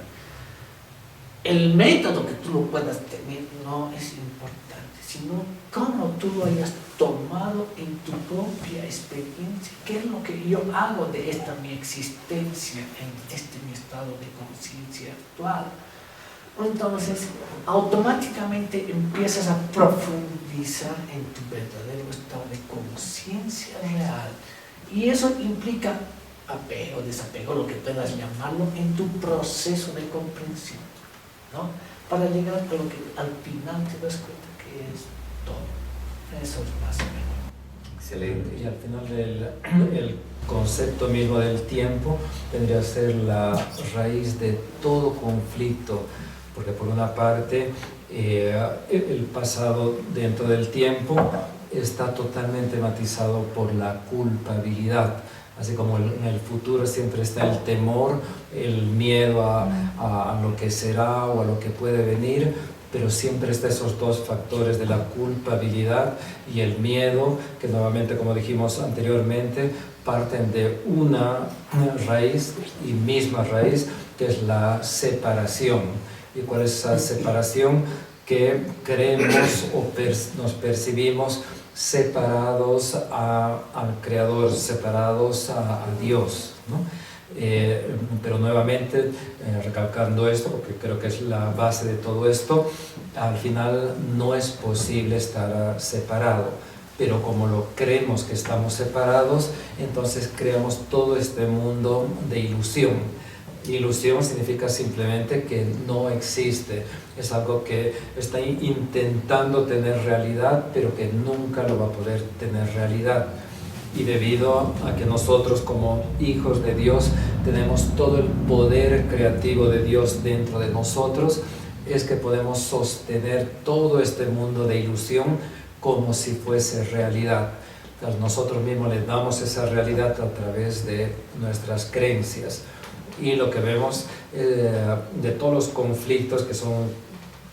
El método que tú lo puedas tener no es importante, sino cómo tú lo hayas tomado en tu propia experiencia. ¿Qué es lo que yo hago de esta mi existencia, en este mi estado de conciencia actual? Entonces, automáticamente empiezas a profundizar en tu verdadero estado de conciencia real. Y eso implica apego, desapego, lo que puedas llamarlo, en tu proceso de comprensión, ¿no? Para llegar a lo que al final te das cuenta que es todo. Eso es más o menos. Excelente. Y al final el concepto mismo del tiempo tendría que ser la raíz de todo conflicto, porque por una parte el pasado dentro del tiempo está totalmente matizado por la culpabilidad, así como en el futuro siempre está el temor, el miedo a lo que será o a lo que puede venir, pero siempre están esos dos factores de la culpabilidad y el miedo, que nuevamente, como dijimos anteriormente, parten de una raíz y misma raíz, que es la separación. ¿Y cuál es esa separación? Que creemos o nos percibimos separados al Creador, separados a Dios, ¿no? Pero nuevamente, recalcando esto, porque creo que es la base de todo esto, al final no es posible estar separado, pero como lo creemos que estamos separados, entonces creamos todo este mundo de ilusión. Ilusión significa simplemente que no existe, es algo que está intentando tener realidad, pero que nunca lo va a poder tener realidad. Y debido a que nosotros como hijos de Dios tenemos todo el poder creativo de Dios dentro de nosotros, es que podemos sostener todo este mundo de ilusión como si fuese realidad. Entonces, nosotros mismos le damos esa realidad a través de nuestras creencias. Y lo que vemos de todos los conflictos, que son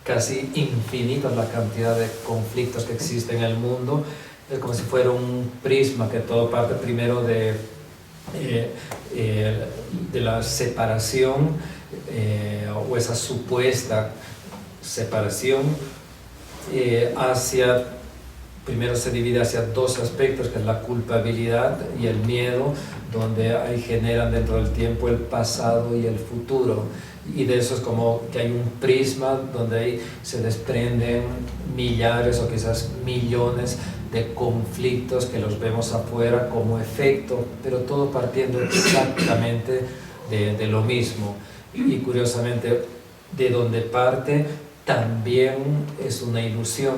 casi infinitos la cantidad de conflictos que existen en el mundo, es como si fuera un prisma, que todo parte primero de la separación o esa supuesta separación primero se divide hacia dos aspectos, que es la culpabilidad y el miedo, donde ahí generan dentro del tiempo el pasado y el futuro. Y de eso es como que hay un prisma donde ahí se desprenden millares o quizás millones de conflictos que los vemos afuera como efecto, pero todo partiendo exactamente de lo mismo. Y curiosamente, de donde parte también es una ilusión,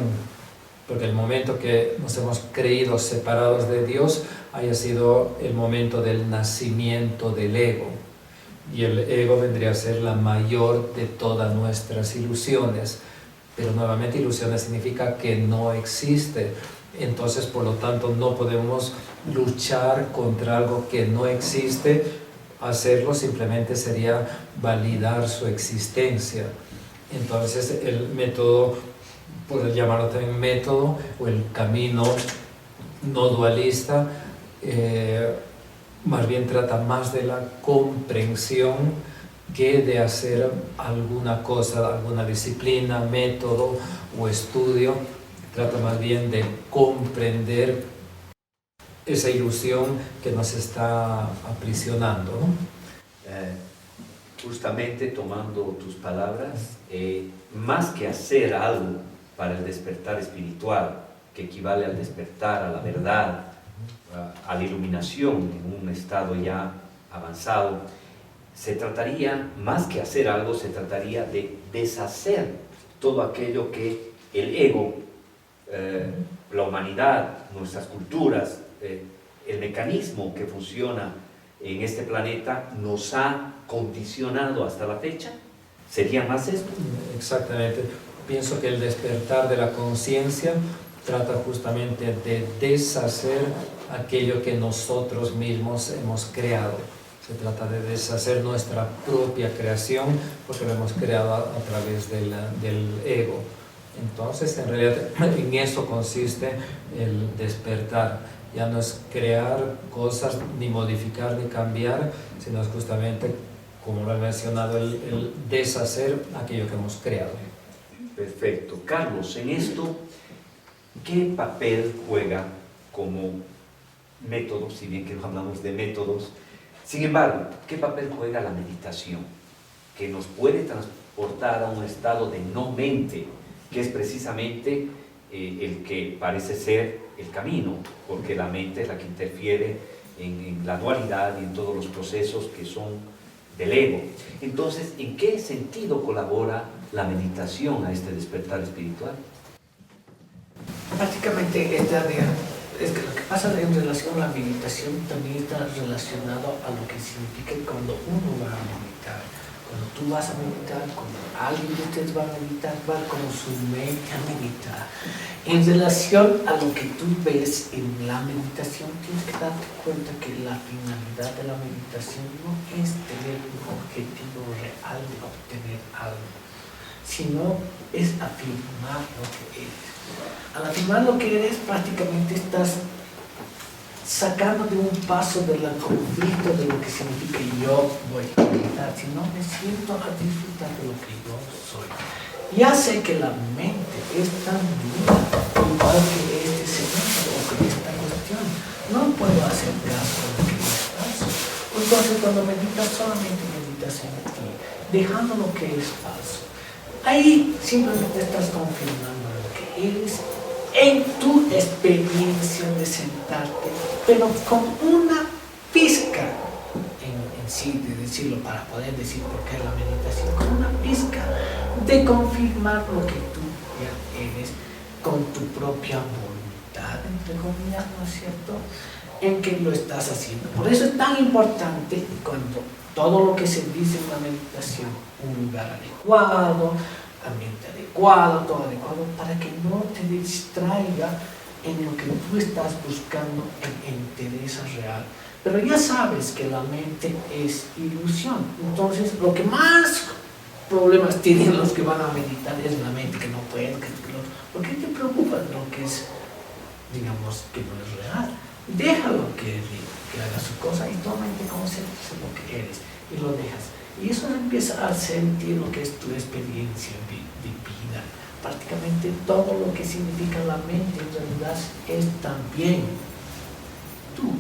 porque el momento que nos hemos creído separados de Dios haya sido el momento del nacimiento del ego. Y el ego vendría a ser la mayor de todas nuestras ilusiones. Pero nuevamente, ilusiones significa que no existe. Entonces, por lo tanto, no podemos luchar contra algo que no existe. Hacerlo simplemente sería validar su existencia. Entonces, el método, por llamarlo también método, o el camino no dualista, más bien trata más de la comprensión que de hacer alguna cosa, alguna disciplina, método o estudio. Trata más bien de comprender esa ilusión que nos está aprisionando, ¿no? justamente tomando tus palabras, más que hacer algo para el despertar espiritual, que equivale al despertar, a la verdad, a la iluminación en un estado ya avanzado, se trataría, más que hacer algo, se trataría de deshacer todo aquello que el ego, la humanidad, nuestras culturas, el mecanismo que funciona en este planeta nos ha condicionado hasta la fecha. ¿Sería más esto? Exactamente. Pienso que el despertar de la conciencia trata justamente de deshacer aquello que nosotros mismos hemos creado. Se trata de deshacer nuestra propia creación porque lo hemos creado a través del ego. Entonces, en realidad, en eso consiste el despertar. Ya no es crear cosas, ni modificar, ni cambiar, sino es justamente, como lo he mencionado, el deshacer aquello que hemos creado. Perfecto. Carlos, en esto, ¿qué papel juega como método, si bien que no hablamos de métodos? Sin embargo, ¿qué papel juega la meditación? Que nos puede transportar a un estado de no mente, que es precisamente el que parece ser el camino, porque la mente es la que interfiere en la dualidad y en todos los procesos que son del ego. Entonces, ¿en qué sentido colabora la meditación a este despertar espiritual? Prácticamente es que lo que pasa en relación a la meditación también está relacionado a lo que significa cuando uno va a meditar. Cuando tú vas a meditar, cuando alguien de ustedes va a meditar, va con su mente a meditar. En relación a lo que tú ves en la meditación, tienes que darte cuenta que la finalidad de la meditación no es tener un objetivo real de obtener algo, sino es afirmar lo que eres. Al afirmar lo que eres, prácticamente estás sacando de un paso del conflicto de lo que significa yo voy a meditar, sino me siento a disfrutar de lo que yo soy. Ya sé que la mente es tan dura, igual que este segundo o que esta cuestión. No puedo hacer caso a lo que es falso. Entonces, cuando meditas, solamente meditas en ti, dejando lo que es falso. Ahí simplemente estás confirmando lo que eres en tu experiencia de sentarte, pero con una pizca en sí, de decirlo para poder decir por qué la meditación, con una pizca de confirmar lo que tú ya eres con tu propia voluntad, entre comillas, ¿no es cierto?, en que lo estás haciendo. Por eso es tan importante cuando todo lo que se dice en la meditación, un lugar adecuado, ambiente adecuado, todo adecuado, para que no te distraiga en lo que tú estás buscando en interés real. Pero ya sabes que la mente es ilusión. Entonces, lo que más problemas tienen los que van a meditar es la mente, que no pueden, ¿por qué te preocupas de lo que es, digamos, que no es real? Déjalo que haga su cosa y tómate como lo que eres y lo dejas. Y eso empieza a sentir lo que es tu experiencia de vida. Prácticamente todo lo que significa la mente en realidad es también tú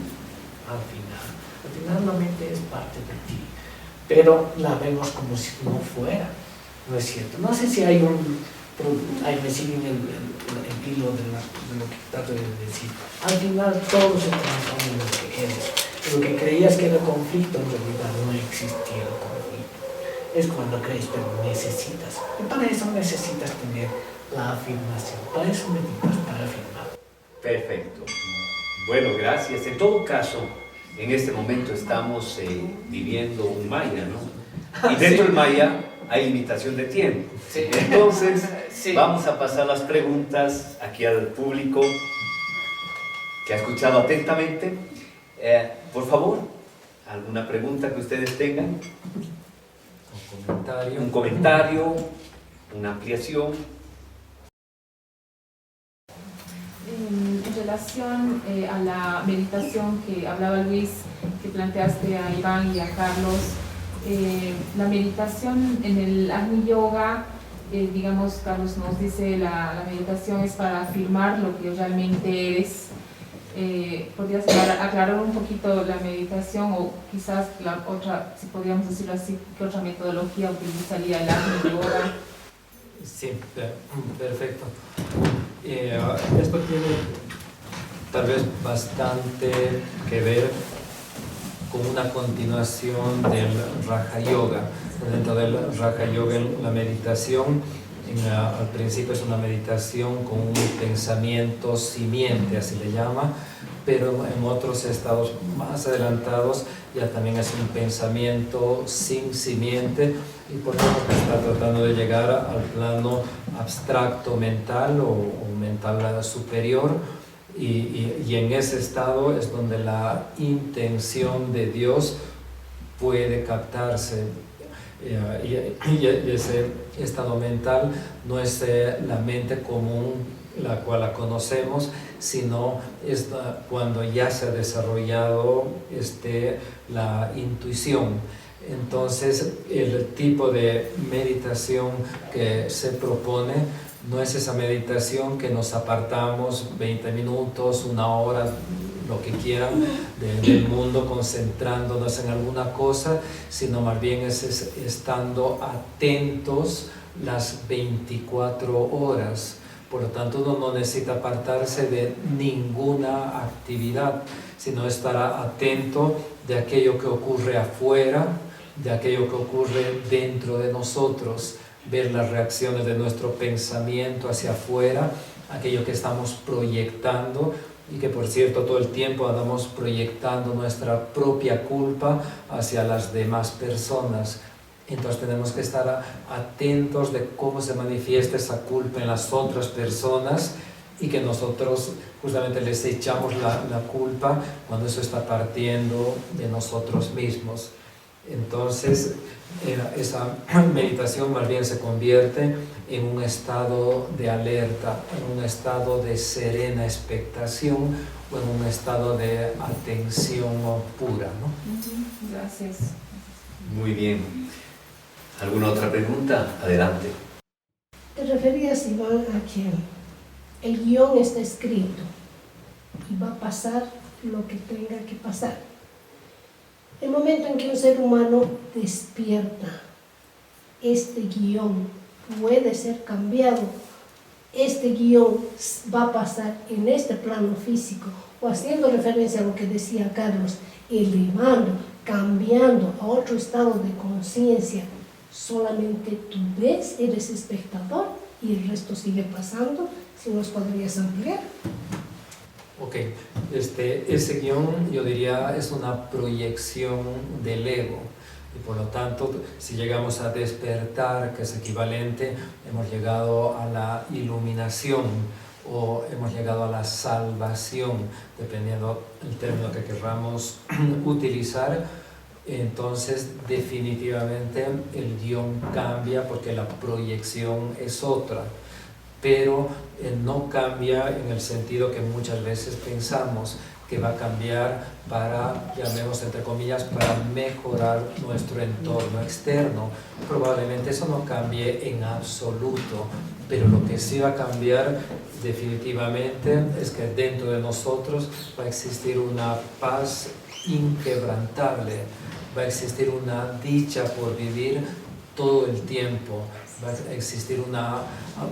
al final. Al final la mente es parte de ti, pero la vemos como si no fuera, ¿no es cierto? No sé si hay ahí me siguen el hilo de lo que trato de decir. Al final todo se transforma en lo que eres. Lo que creías que era conflicto, en realidad no existía el conflicto. Es cuando crees, pero necesitas. Y para eso necesitas tener la afirmación. Para eso meditas, para afirmar. Perfecto. Bueno, gracias. En todo caso, en este momento estamos viviendo un Maya, ¿no? Y dentro del Maya hay limitación de tiempo. Sí. Entonces, sí, vamos a pasar las preguntas aquí al público que ha escuchado atentamente. Por favor, ¿alguna pregunta que ustedes tengan? Un comentario, una ampliación. En relación a la meditación que hablaba Luis, que planteaste a Iván y a Carlos, la meditación en el Agni Yoga, digamos, Carlos nos dice la meditación es para afirmar lo que realmente eres. ¿podrías aclarar un poquito la meditación o quizás la otra, si podríamos decirlo así, qué otra metodología utilizaría el Agni Yoga? Sí, perfecto. Esto tiene tal vez bastante que ver con una continuación del Raja Yoga. Dentro del Raja Yoga, la meditación al principio es una meditación con un pensamiento simiente, así le llama, pero en otros estados más adelantados ya también es un pensamiento sin simiente, y por eso está tratando de llegar al plano abstracto mental o mental superior, y en ese estado es donde la intención de Dios puede captarse. Y ese estado mental no es la mente común la cual la conocemos, sino es cuando ya se ha desarrollado la intuición. Entonces, el tipo de meditación que se propone no es esa meditación que nos apartamos 20 minutos, una hora, lo que quieran, del mundo, concentrándonos en alguna cosa, sino más bien es estando atentos las 24 horas. Por lo tanto, uno no necesita apartarse de ninguna actividad, sino estar atento de aquello que ocurre afuera, de aquello que ocurre dentro de nosotros, ver las reacciones de nuestro pensamiento hacia afuera, aquello que estamos proyectando, y que por cierto todo el tiempo andamos proyectando nuestra propia culpa hacia las demás personas. Entonces tenemos que estar atentos de cómo se manifiesta esa culpa en las otras personas, y que nosotros justamente les echamos la culpa cuando eso está partiendo de nosotros mismos. Entonces esa meditación más bien se convierte en un estado de alerta, en un estado de serena expectación o en un estado de atención pura, ¿no? Gracias. Muy bien. ¿Alguna otra pregunta? Adelante. Te referías, Iván, a que el guión está escrito y va a pasar lo que tenga que pasar. El momento en que un ser humano despierta, este guión puede ser cambiado. Este guión va a pasar en este plano físico, o haciendo referencia a lo que decía Carlos, elevando, cambiando a otro estado de conciencia. Solamente tú ves, eres espectador, y el resto sigue pasando. Si nos podrías ampliar. Ok, ese guión, yo diría, es una proyección del ego, y por lo tanto, si llegamos a despertar, que es equivalente, hemos llegado a la iluminación o hemos llegado a la salvación, dependiendo del término que queramos utilizar. Entonces definitivamente el guión cambia porque la proyección es otra, pero no cambia en el sentido que muchas veces pensamos, que va a cambiar para, llamemos entre comillas, para mejorar nuestro entorno externo. Probablemente eso no cambie en absoluto, pero lo que sí va a cambiar definitivamente es que dentro de nosotros va a existir una paz inquebrantable, va a existir una dicha por vivir todo el tiempo, va a existir una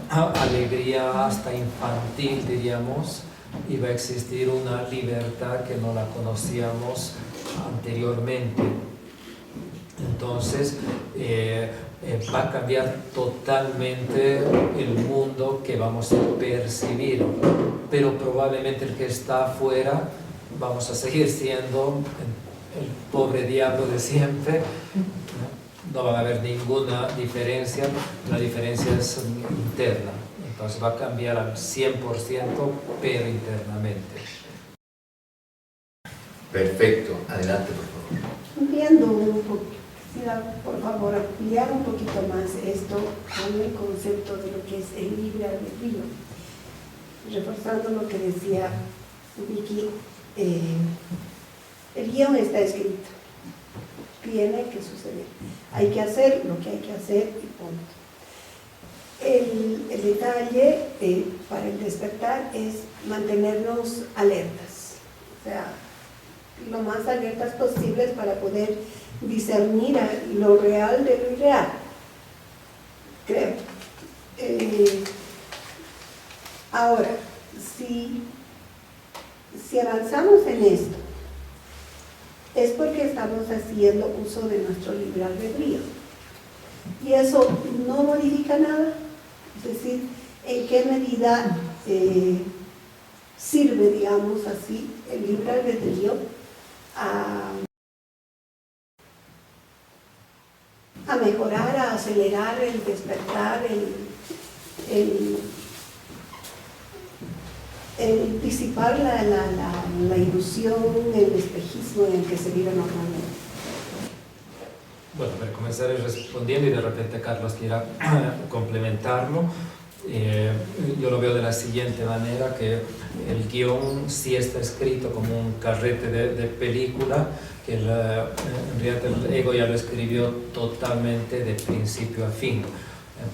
alegría hasta infantil, diríamos, y va a existir una libertad que no la conocíamos anteriormente. Entonces va a cambiar totalmente el mundo que vamos a percibir, pero probablemente el que está afuera vamos a seguir siendo el pobre diablo de siempre. No va a haber ninguna diferencia, la diferencia es interna. Entonces va a cambiar al 100%, pero internamente. Perfecto, adelante por favor. Viendo un poco, quisiera por favor ampliar un poquito más esto con el concepto de lo que es el libre albedrío. Reforzando lo que decía Vicky, el guión está escrito, tiene que suceder, hay que hacer lo que hay que hacer y punto. El detalle para el despertar es mantenernos alertas, o sea, lo más alertas posibles para poder discernir lo real de lo irreal, creo. Ahora, si avanzamos en esto, es porque estamos haciendo uso de nuestro libre albedrío. Y eso no modifica nada. Es decir, en qué medida sirve, digamos así, el libre albedrío a mejorar, a acelerar el despertar, el disipar la ilusión, el espejismo en el que se vive normalmente. Bueno, para comenzar respondiendo y de repente Carlos quiera complementarlo, yo lo veo de la siguiente manera, que el guión sí está escrito como un carrete de película, que en realidad el ego ya lo escribió totalmente de principio a fin.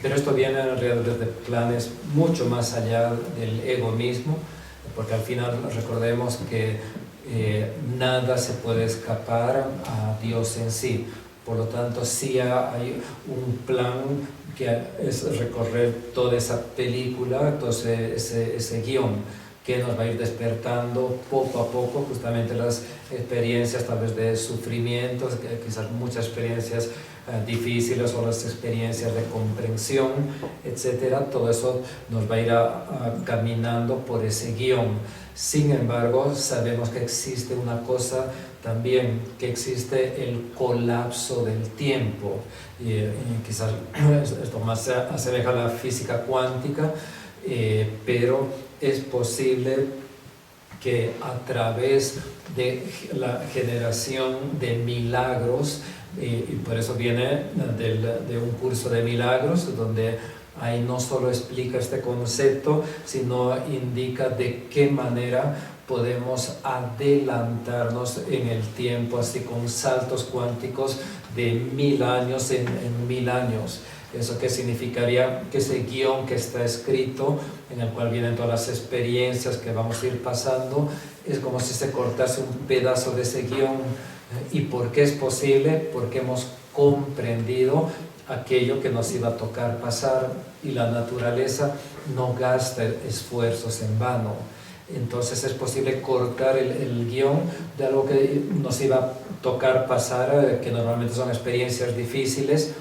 Pero esto viene en realidad de planes mucho más allá del ego mismo, porque al final recordemos que nada se puede escapar a Dios en sí. Por lo tanto, sí hay un plan que es recorrer toda esa película, todo ese guión, que nos va a ir despertando poco a poco justamente las experiencias tal vez de sufrimientos, quizás muchas experiencias difíciles o las experiencias de comprensión, etcétera. Todo eso nos va a ir caminando por ese guión. Sin embargo, sabemos que existe una cosa también, que existe el colapso del tiempo. Y quizás esto más se asemeja a la física cuántica, pero es posible que a través de la generación de milagros, y por eso viene de un curso de milagros, donde ahí no solo explica este concepto, sino indica de qué manera podemos adelantarnos en el tiempo, así con saltos cuánticos de 1000 años en 1000 años. ¿Eso qué significaría? Que ese guión que está escrito, en el cual vienen todas las experiencias que vamos a ir pasando, es como si se cortase un pedazo de ese guión. ¿Y por qué es posible? Porque hemos comprendido aquello que nos iba a tocar pasar, y la naturaleza no gasta esfuerzos en vano. Entonces es posible cortar el guión de algo que nos iba a tocar pasar, que normalmente son experiencias difíciles,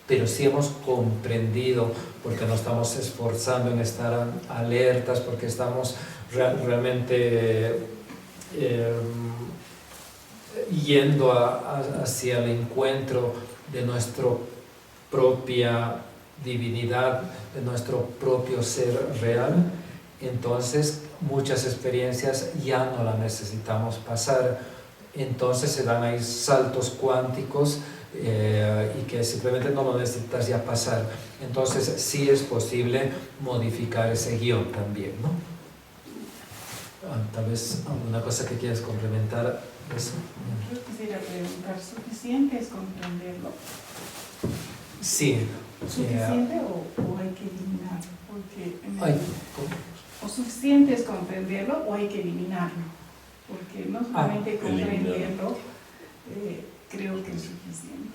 pero sí hemos comprendido, porque nos estamos esforzando en estar alertas, porque estamos realmente yendo hacia el encuentro de nuestra propia divinidad, de nuestro propio ser real. Entonces muchas experiencias ya no las necesitamos pasar. Entonces se dan ahí saltos cuánticos, y que simplemente no lo necesitas ya pasar. Entonces sí es posible modificar ese guión también, ¿no? Tal vez alguna cosa que quieras complementar eso. Yo quisiera preguntar, ¿suficiente es comprenderlo? Sí. ¿Suficiente o hay que eliminarlo? O suficiente es comprenderlo o hay que eliminarlo, porque no solamente comprenderlo, creo que es suficiente.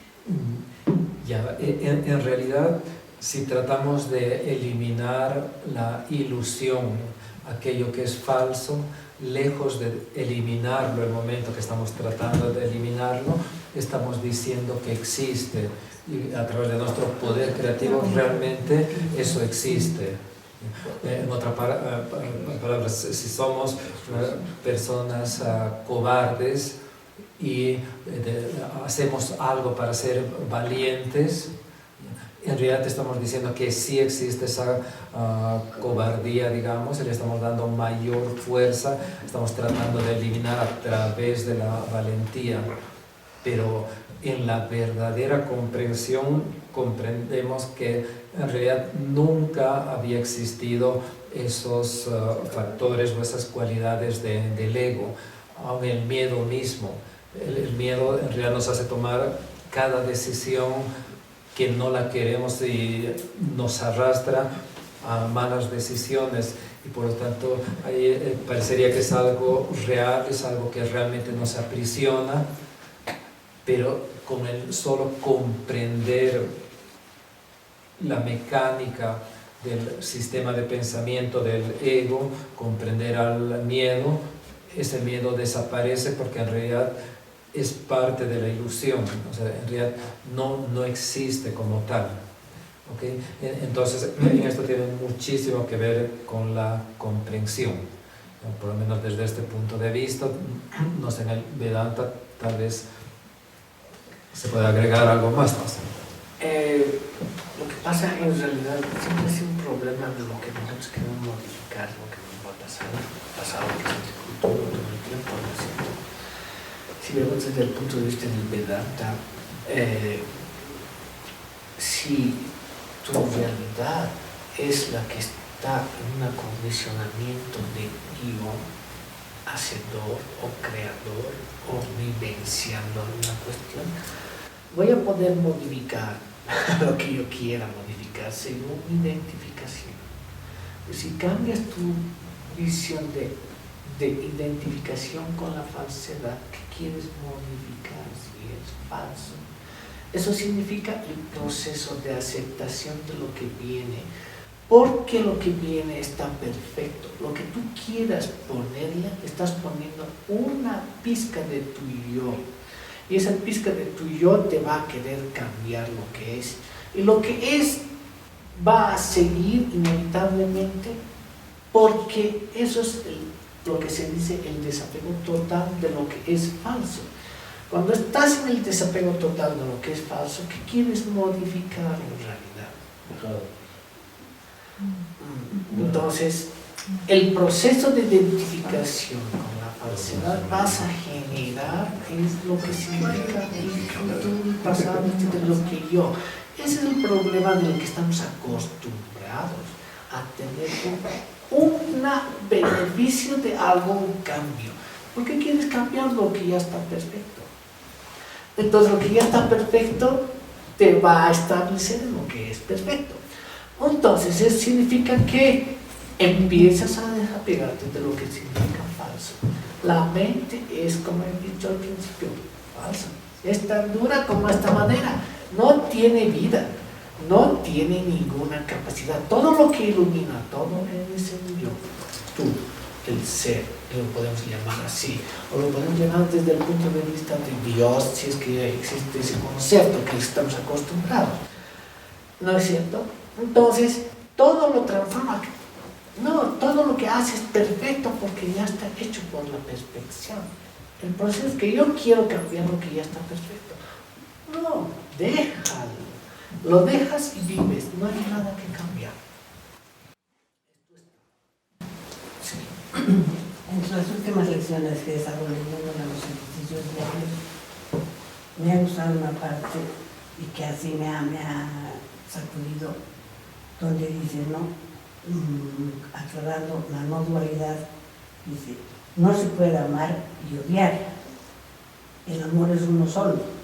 Ya, en realidad, si tratamos de eliminar la ilusión, aquello que es falso, lejos de eliminarlo el momento que estamos tratando de eliminarlo, estamos diciendo que existe, y a través de nuestro poder creativo realmente eso existe. En otras palabras, si somos personas cobardes y hacemos algo para ser valientes, en realidad estamos diciendo que sí existe esa cobardía, digamos, y le estamos dando mayor fuerza, estamos tratando de eliminar a través de la valentía. Pero en la verdadera comprensión comprendemos que en realidad nunca había existido esos factores o esas cualidades del ego, aun el miedo mismo. El miedo en realidad nos hace tomar cada decisión que no la queremos y nos arrastra a malas decisiones. y por lo tanto ahí parecería que es algo real, es algo que realmente nos aprisiona, pero con el solo comprender la mecánica del sistema de pensamiento del ego, comprender al miedo, ese miedo desaparece porque en realidad es parte de la ilusión, o sea, en realidad no existe como tal. ¿Okay? Entonces, esto tiene muchísimo que ver con la comprensión, ¿no? Por lo menos desde este punto de vista. No sé, en el Vedanta tal vez se puede agregar algo más. ¿No? Lo que pasa en realidad siempre es un problema de lo que nosotros queremos modificar, lo que nos va a pasar, pasado, presente, futuro, todo el tiempo, ¿no es cierto? Si vemos desde el punto de vista del Vedanta, si tu realidad es la que está en un acondicionamiento de yo, hacedor o creador o vivenciando una cuestión, voy a poder modificar lo que yo quiera modificar según identificación. Si cambias tu visión de identificación con la falsedad, ¿qué quieres modificar si es falso? Eso significa el proceso de aceptación de lo que viene, porque lo que viene está perfecto. Lo que tú quieras ponerle, estás poniendo una pizca de tu yo. Y esa pizca de tu yo te va a querer cambiar lo que es. Y lo que es va a seguir inevitablemente, porque eso es lo que se dice el desapego total de lo que es falso. Cuando estás en el desapego total de lo que es falso, ¿qué quieres modificar en realidad? Entonces, el proceso de identificación con la falsedad vas a generar es lo que significa el futuro, el pasado, de lo que yo. Ese es el problema del que estamos acostumbrados a tener un beneficio de algo, un cambio. ¿Por qué quieres cambiar lo que ya está perfecto? Entonces lo que ya está perfecto te va a establecer en lo que es perfecto. Entonces eso significa que empiezas a desapegarte de lo que significa falso. La mente es, como he dicho al principio, falsa. Es tan dura como esta madera. No tiene vida, no tiene ninguna capacidad. Todo lo que ilumina, todo es el yo, tú, el ser, lo podemos llamar así, o lo podemos llamar desde el punto de vista de Dios, si es que existe ese concepto que estamos acostumbrados. ¿No es cierto? Entonces, todo lo transforma. No, todo lo que hace es perfecto porque ya está hecho por la perfección. El proceso es que yo quiero cambiar lo que ya está perfecto. No, déjalo. Lo dejas y vives, no hay nada que cambiar. Sí. Entre las últimas lecciones que he estado leyendo en los ejercicios diarios, me ha gustado una parte y que así me ha sacudido, donde dice, ¿no? Aclarando la no dualidad, dice, no se puede amar y odiar. El amor es uno solo.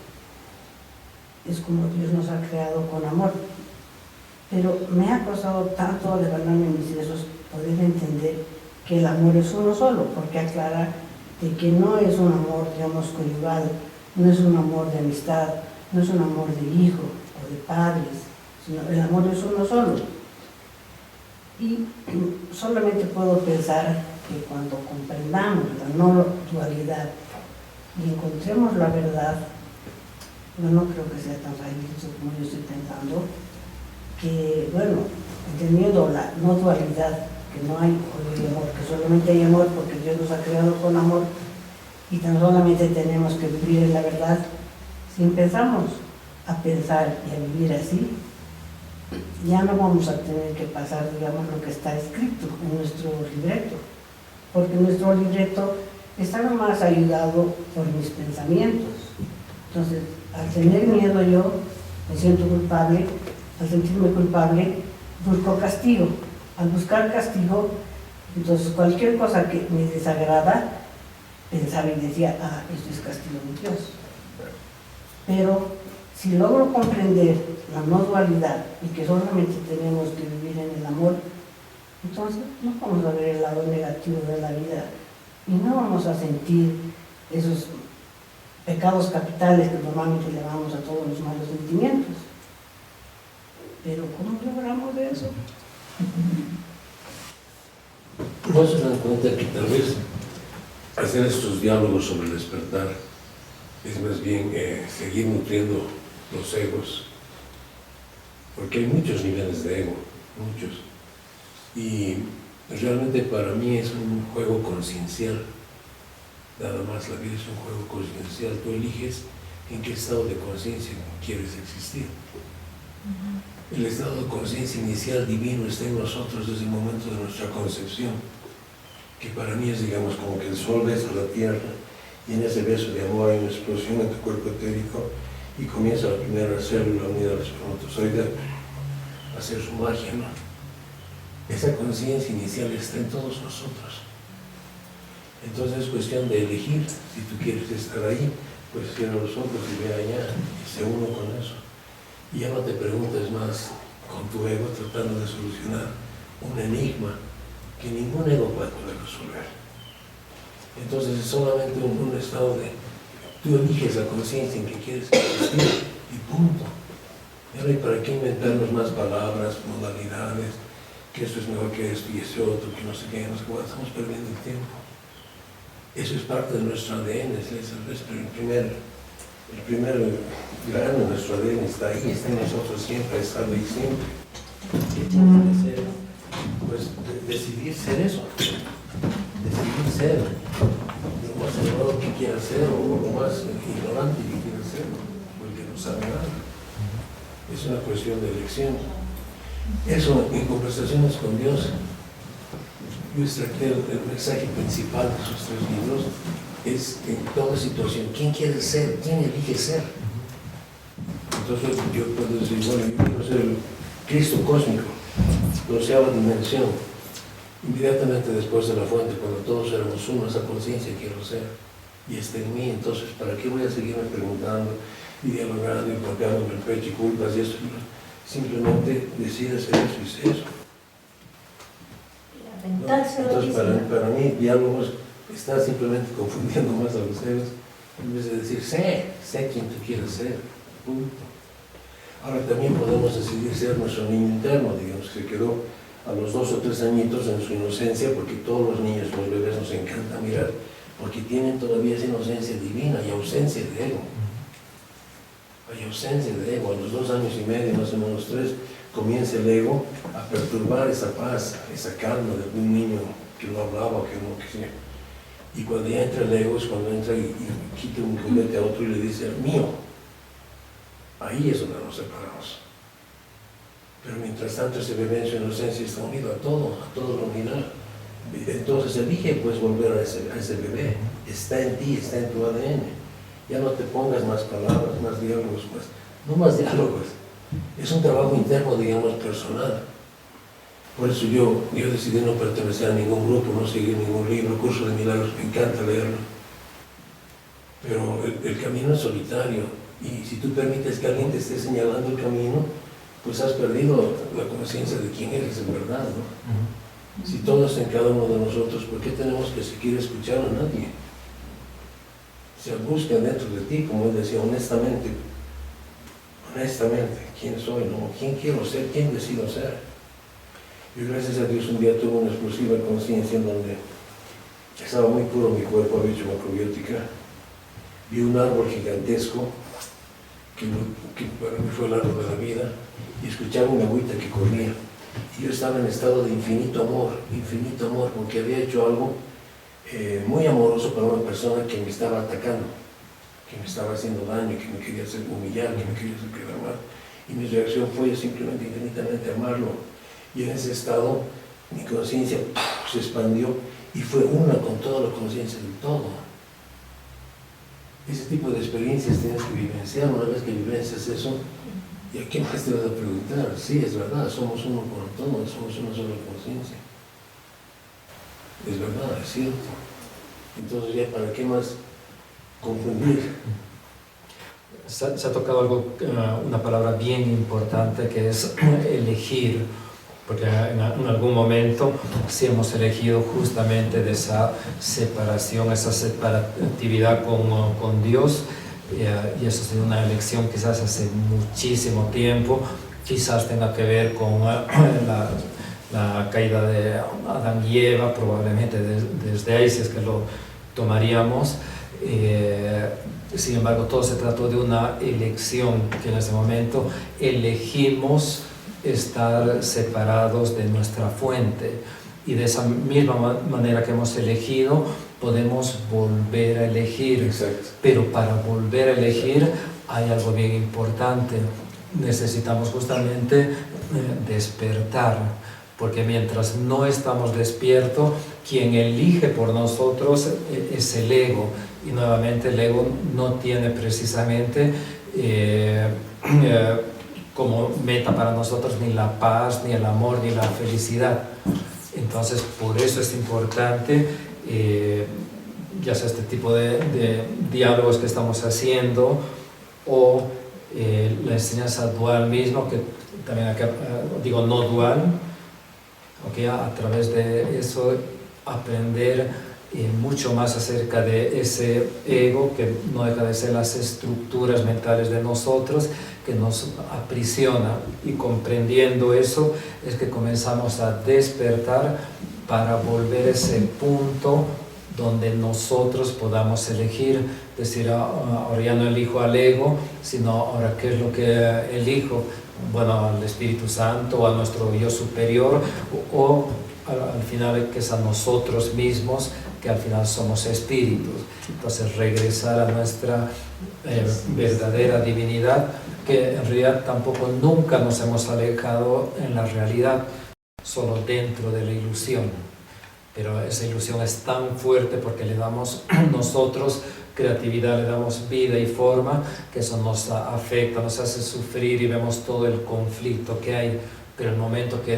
Es como Dios nos ha creado con amor. Pero me ha costado tanto levantarme mis sesos poder entender que el amor es uno solo, porque aclara de que no es un amor, digamos, conyugal, no es un amor de amistad, no es un amor de hijo o de padres, sino el amor es uno solo. Y solamente puedo pensar que cuando comprendamos la no dualidad y encontremos la verdad, yo no creo que sea tan fácil como yo estoy pensando, que, bueno, entendiendo la no dualidad, que no hay odio y amor, que solamente hay amor porque Dios nos ha creado con amor y tan solamente tenemos que vivir en la verdad. Si empezamos a pensar y a vivir así, ya no vamos a tener que pasar, digamos, lo que está escrito en nuestro libreto, porque nuestro libreto está nomás ayudado por mis pensamientos. Entonces, al tener miedo yo, me siento culpable, al sentirme culpable, busco castigo. Al buscar castigo, entonces cualquier cosa que me desagrada, pensaba y decía, esto es castigo de Dios. Pero si logro comprender la no dualidad y que solamente tenemos que vivir en el amor, Entonces no vamos a ver el lado negativo de la vida y no vamos a sentir esos pecados capitales que normalmente le llamamos a todos los malos sentimientos. Pero ¿cómo logramos eso? No se dan cuenta que tal vez hacer estos diálogos sobre el despertar es más bien seguir nutriendo los egos, porque hay muchos niveles de ego, muchos, y realmente para mí es un juego conciencial, nada más. La vida es un juego conciencial. Tú eliges en qué estado de conciencia quieres existir. El estado de conciencia inicial divino está en nosotros desde el momento de nuestra concepción, que para mí es, digamos, como que el sol besa la tierra y en ese beso de amor hay una explosión en tu cuerpo etérico y comienza la primera célula unida al espermatozoide a hacer su magia, ¿no? Esa conciencia inicial está en todos nosotros. Entonces es cuestión de elegir. Si tú quieres estar ahí, pues cierra los ojos y ve allá y se uno con eso. Y ya no te preguntes más con tu ego tratando de solucionar un enigma que ningún ego puede poder resolver. Entonces es solamente un estado de... Tú eliges la conciencia en que quieres existir y punto. Ya no hay para qué inventarnos más palabras, modalidades, que esto es mejor que esto y ese otro, que no sé qué, no sé cuál. Estamos perdiendo el tiempo. Eso es parte de nuestro ADN, el primer grano de nuestro ADN está ahí, está en nosotros siempre, ha estado ahí siempre. ¿Qué tiene que ser? Pues decidir ser eso, decidir ser lo más elevado que quiera ser o lo más ignorante que quiera ser, porque no sabe nada. Es una cuestión de elección. Eso en conversaciones con Dios. Yo extracté el mensaje principal de sus 3 libros, es en toda situación, ¿quién quiere ser? ¿Quién elige ser? Entonces yo puedo decir, bueno, yo quiero ser el Cristo cósmico, 12ª dimensión, inmediatamente después de la fuente, cuando todos éramos uno, esa conciencia quiero ser, y está en mí. Entonces, ¿para qué voy a seguirme preguntando y dialogando y bloqueándome el pecho y culpas y eso? Simplemente decide ser eso y ser eso. Entonces, para mí, diálogos está simplemente confundiendo más a los egos, en vez de decir, sé quien tú quieres ser, punto. Ahora también podemos decidir ser nuestro niño interno, digamos, que se quedó a los 2 o 3 añitos en su inocencia, porque todos los niños, los bebés nos encanta mirar, porque tienen todavía esa inocencia divina y ausencia de ego. Hay ausencia de ego. A los 2 años y medio, más o menos 3, comienza el ego a perturbar esa paz, esa calma de un niño que no hablaba o que no quisiera. Y cuando ya entra el ego es cuando entra y quita un juguete a otro y le dice, mío. Ahí es donde nos separamos. Pero mientras tanto ese bebé en su inocencia está unido a todo lo unidad. Entonces elige pues volver a ese bebé. Está en ti, está en tu ADN. Ya no te pongas más palabras, más diálogos, no más diálogos. Es un trabajo interno, digamos, personal. Por eso yo decidí no pertenecer a ningún grupo, no seguir ningún libro, Curso de Milagros, me encanta leerlo. Pero el camino es solitario, y si tú permites que alguien te esté señalando el camino, pues has perdido la conciencia de quién eres en verdad, ¿no? Si todo está en cada uno de nosotros, ¿por qué tenemos que seguir escuchando a nadie? O sea, busca dentro de ti, como él decía, honestamente, quién soy, ¿no? ¿Quién quiero ser? ¿Quién decido ser? Yo, gracias a Dios, un día tuve una explosiva conciencia en donde estaba muy puro mi cuerpo, había hecho macrobiótica. Vi un árbol gigantesco, que para mí fue el árbol de la vida, y escuchaba una agüita que corría. Y yo estaba en estado de infinito amor, porque había hecho algo muy amoroso para una persona que me estaba atacando, que me estaba haciendo daño, que me quería hacer humillar, que me quería hacer quedar mal. Y mi reacción fue simplemente infinitamente amarlo. Y en ese estado mi conciencia se expandió y fue una con toda la conciencia del todo. Ese tipo de experiencias tienes que vivenciar. Una vez que vivencias eso, ¿y a qué más te vas a preguntar? Sí, es verdad, somos uno con todo, somos una sola conciencia. Es verdad, es cierto. Entonces ya, ¿para qué más confundir? Se ha tocado algo, una palabra bien importante, que es elegir. porque en algún momento sí hemos elegido justamente de esa separación, esa separatividad con Dios, y eso ha sido una elección quizás hace muchísimo tiempo, quizás tenga que ver con la caída de Adán y Eva, probablemente desde ahí, si es que lo tomaríamos. Sin embargo, todo se trató de una elección, que en ese momento elegimos estar separados de nuestra fuente, y de esa misma manera que hemos elegido podemos volver a elegir. Exacto. Pero para volver a elegir hay algo bien importante: necesitamos justamente despertar, porque mientras no estamos despiertos, quien elige por nosotros es el ego, y nuevamente el ego no tiene precisamente como meta para nosotros ni la paz, ni el amor, ni la felicidad. Entonces, por eso es importante, ya sea este tipo de diálogos que estamos haciendo, o la enseñanza dual mismo, que también acá, digo no dual, ¿okay? A través de eso aprender mucho más acerca de ese ego, que no deja de ser las estructuras mentales de nosotros, que nos aprisiona, y comprendiendo eso es que comenzamos a despertar para volver a ese punto donde nosotros podamos elegir, decir, ahora ya no elijo al ego, sino ahora qué es lo que elijo, bueno, al Espíritu Santo, o a nuestro yo superior, o al final que es a nosotros mismos, que al final somos espíritus. Entonces regresar a nuestra verdadera divinidad, que en realidad tampoco nunca nos hemos alejado en la realidad, solo dentro de la ilusión. Pero esa ilusión es tan fuerte porque le damos nosotros creatividad, le damos vida y forma, que eso nos afecta, nos hace sufrir y vemos todo el conflicto que hay. Pero el momento que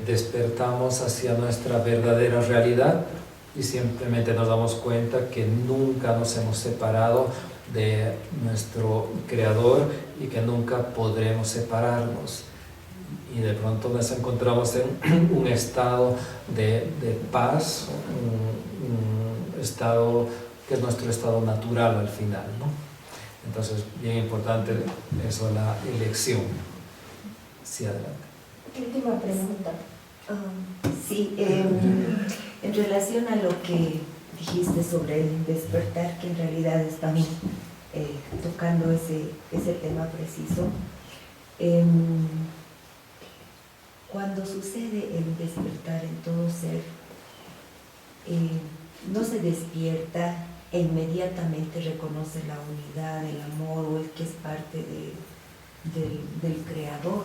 despertamos hacia nuestra verdadera realidad, y simplemente nos damos cuenta que nunca nos hemos separado de nuestro Creador y que nunca podremos separarnos. Y de pronto nos encontramos en un estado de paz, un estado que es nuestro estado natural al final, ¿no? Entonces, bien importante eso, la elección. Sí, adelante. Última pregunta. Sí, en relación a lo que dijiste sobre el despertar, que en realidad estamos tocando ese tema preciso. Cuando sucede el despertar en todo ser, no se despierta e inmediatamente reconoce la unidad, el amor o el que es parte del Creador.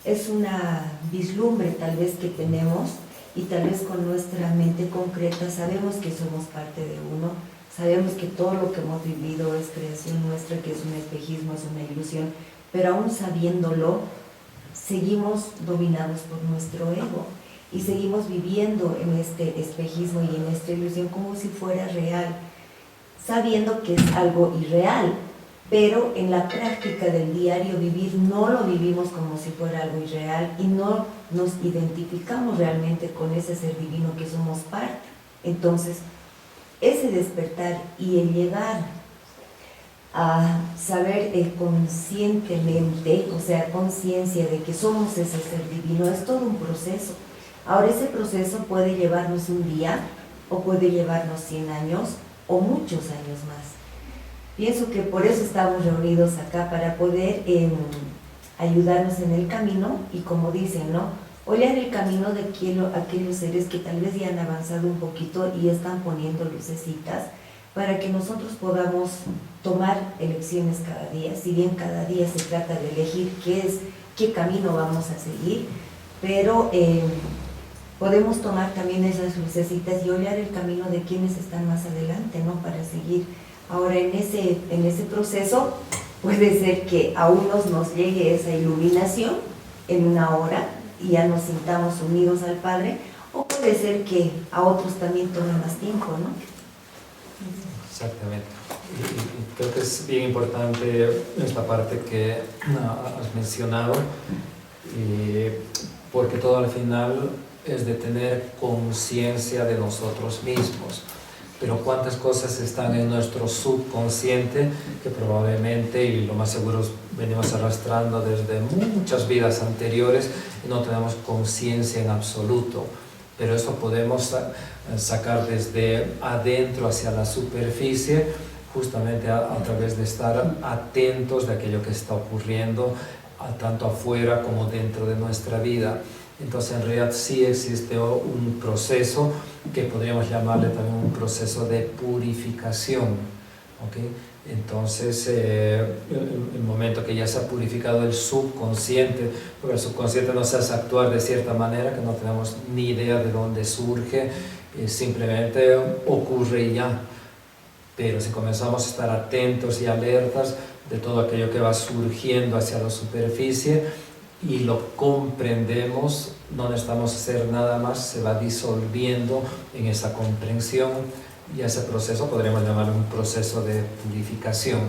Es una vislumbre tal vez que tenemos, y tal vez con nuestra mente concreta sabemos que somos parte de uno, sabemos que todo lo que hemos vivido es creación nuestra, que es un espejismo, es una ilusión, pero aún sabiéndolo, seguimos dominados por nuestro ego y seguimos viviendo en este espejismo y en esta ilusión como si fuera real, sabiendo que es algo irreal, pero en la práctica del diario vivir no lo vivimos como si fuera algo irreal y no nos identificamos realmente con ese ser divino que somos parte. Entonces, ese despertar y el llegar a saber conscientemente, o sea, conciencia de que somos ese ser divino, es todo un proceso. Ahora, ese proceso puede llevarnos un día, o puede llevarnos 100 años, o muchos años más. Pienso que por eso estamos reunidos acá, para poder ayudarnos en el camino, y como dicen, ¿no?, olear el camino de aquellos seres que tal vez ya han avanzado un poquito y están poniendo lucecitas, para que nosotros podamos tomar elecciones cada día. Si bien cada día se trata de elegir qué camino vamos a seguir, pero podemos tomar también esas lucecitas y olear el camino de quienes están más adelante, ¿no?, para seguir. Ahora, en ese proceso puede ser que a unos nos llegue esa iluminación en una hora y ya nos sintamos unidos al Padre, o puede ser que a otros también tome más tiempo, ¿no? Exactamente. Y creo que es bien importante esta parte que has mencionado, porque todo al final es de tener conciencia de nosotros mismos. Pero cuántas cosas están en nuestro subconsciente que probablemente, y lo más seguro, venimos arrastrando desde muchas vidas anteriores y no tenemos conciencia en absoluto. Pero eso podemos sacar desde adentro hacia la superficie, justamente a través de estar atentos de aquello que está ocurriendo tanto afuera como dentro de nuestra vida. Entonces, en realidad sí existe un proceso que podríamos llamarle también un proceso de purificación, ¿okay? Entonces, el momento que ya se ha purificado el subconsciente, porque el subconsciente nos hace actuar de cierta manera que no tenemos ni idea de dónde surge, simplemente ocurre y ya. Pero si comenzamos a estar atentos y alertas de todo aquello que va surgiendo hacia la superficie, y lo comprendemos, no necesitamos hacer nada más, se va disolviendo en esa comprensión, y ese proceso podríamos llamarlo un proceso de purificación.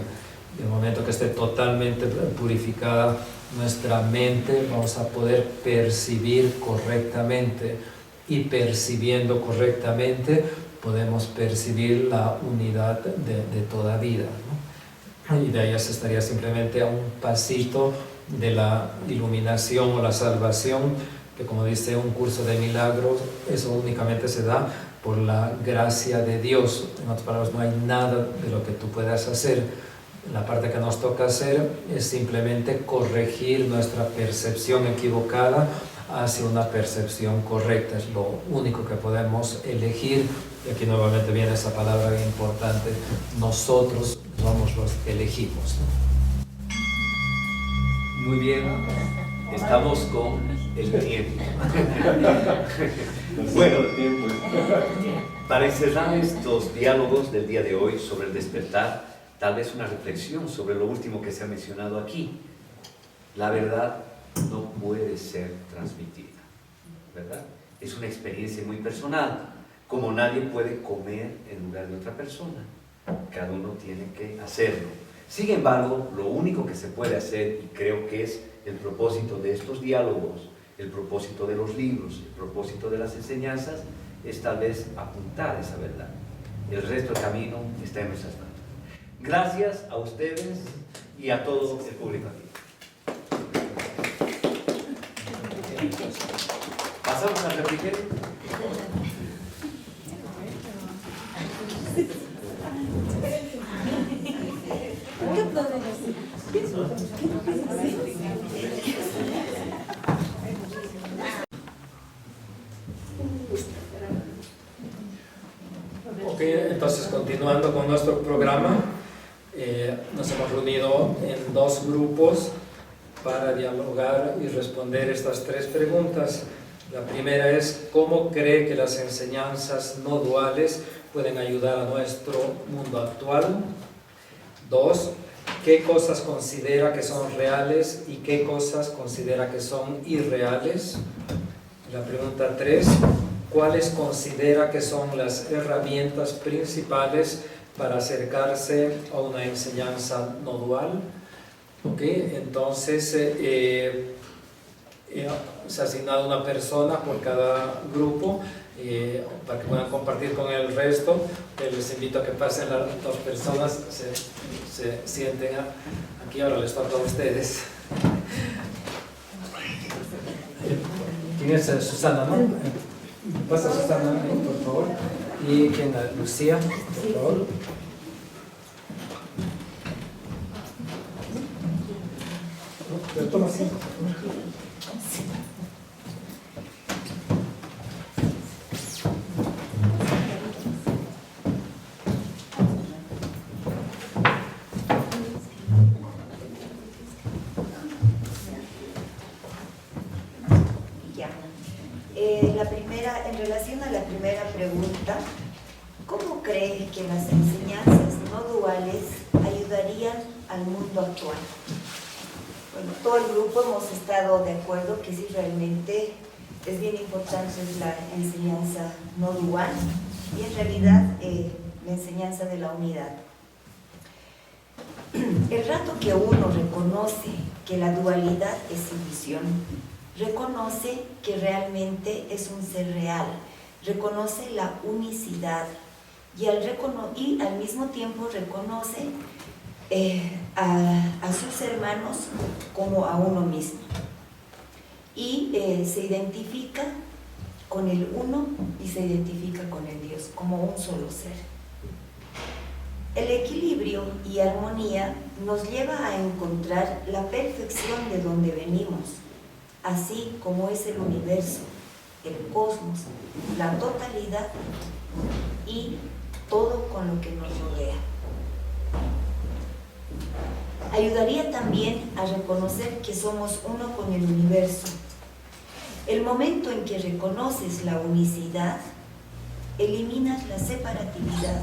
En el momento que esté totalmente purificada nuestra mente, vamos a poder percibir correctamente, y percibiendo correctamente podemos percibir la unidad de toda vida, ¿no? Y de ahí se estaría simplemente a un pasito de la iluminación o la salvación, que como dice un curso de milagros, eso únicamente se da por la gracia de Dios. En otras palabras, no hay nada de lo que tú puedas hacer. La parte que nos toca hacer es simplemente corregir nuestra percepción equivocada hacia una percepción correcta. Es lo único que podemos elegir, y aquí nuevamente viene esa palabra importante: nosotros somos los que elegimos, ¿no? Muy bien, estamos con el tiempo. Bueno, para cerrar estos diálogos del día de hoy sobre el despertar, tal vez una reflexión sobre lo último que se ha mencionado aquí. La verdad no puede ser transmitida, ¿verdad? Es una experiencia muy personal, como nadie puede comer en lugar de otra persona. Cada uno tiene que hacerlo. Sin embargo, lo único que se puede hacer, y creo que es el propósito de estos diálogos, el propósito de los libros, el propósito de las enseñanzas, es tal vez apuntar esa verdad. El resto del camino está en nuestras manos. Gracias a ustedes y a todo el público aquí. ¿Pasamos al refrigerio? Ok, entonces continuando con nuestro programa, nos hemos reunido en dos grupos para dialogar y responder estas tres preguntas. La primera es: ¿cómo cree que las enseñanzas no duales pueden ayudar a nuestro mundo actual? 2. ¿Qué cosas considera que son reales y qué cosas considera que son irreales? La pregunta 3. ¿Cuáles considera que son las herramientas principales para acercarse a una enseñanza no dual? Okay, entonces se ha asignado una persona por cada grupo para que puedan compartir con el resto. Les invito a que pasen las dos personas, se sienten aquí. Ahora les toca a ustedes. ¿Quién es Susana, no? Pasa Susana ahí, por favor. ¿Y quién? Lucía, por favor. Pero toma así. En relación a la primera pregunta, ¿cómo cree que las enseñanzas no duales ayudarían al mundo actual? Bueno, todo el grupo hemos estado de acuerdo que sí, realmente es bien importante la enseñanza no dual y en realidad la enseñanza de la unidad. El rato que uno reconoce que la dualidad es ilusión, reconoce que realmente es un ser real, reconoce la unicidad y al mismo tiempo reconoce a sus hermanos como a uno mismo y se identifica con el uno y se identifica con el Dios como un solo ser. El equilibrio y armonía nos lleva a encontrar la perfección de donde venimos, así como es el universo, el cosmos, la totalidad y todo con lo que nos rodea. Ayudaría también a reconocer que somos uno con el universo. El momento en que reconoces la unicidad, eliminas la separatividad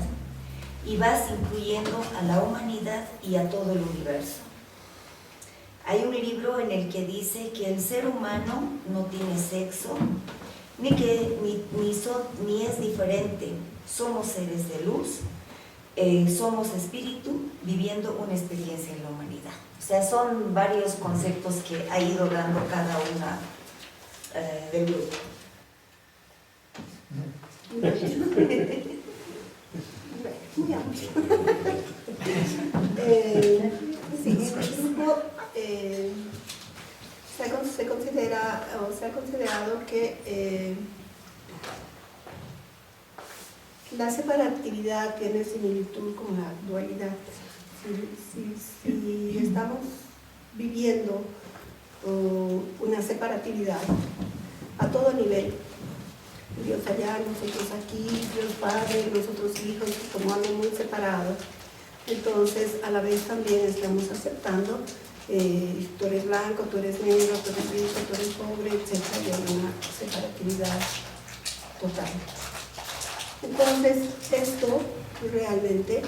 y vas incluyendo a la humanidad y a todo el universo. Hay un libro en el que dice que el ser humano no tiene sexo, ni es diferente. Somos seres de luz, somos espíritu viviendo una experiencia en la humanidad. O sea, son varios conceptos que ha ido dando cada una del grupo. Sí, en el grupo se considera o se ha considerado que la separatividad tiene similitud con la dualidad. Si estamos viviendo una separatividad a todo nivel, Dios allá, nosotros aquí, Dios Padre, nosotros hijos, como algo muy separado, entonces a la vez también estamos aceptando tú eres blanco, tú eres negro, tú eres rico, tú eres pobre, etc. Y hay una separatividad total. Entonces esto realmente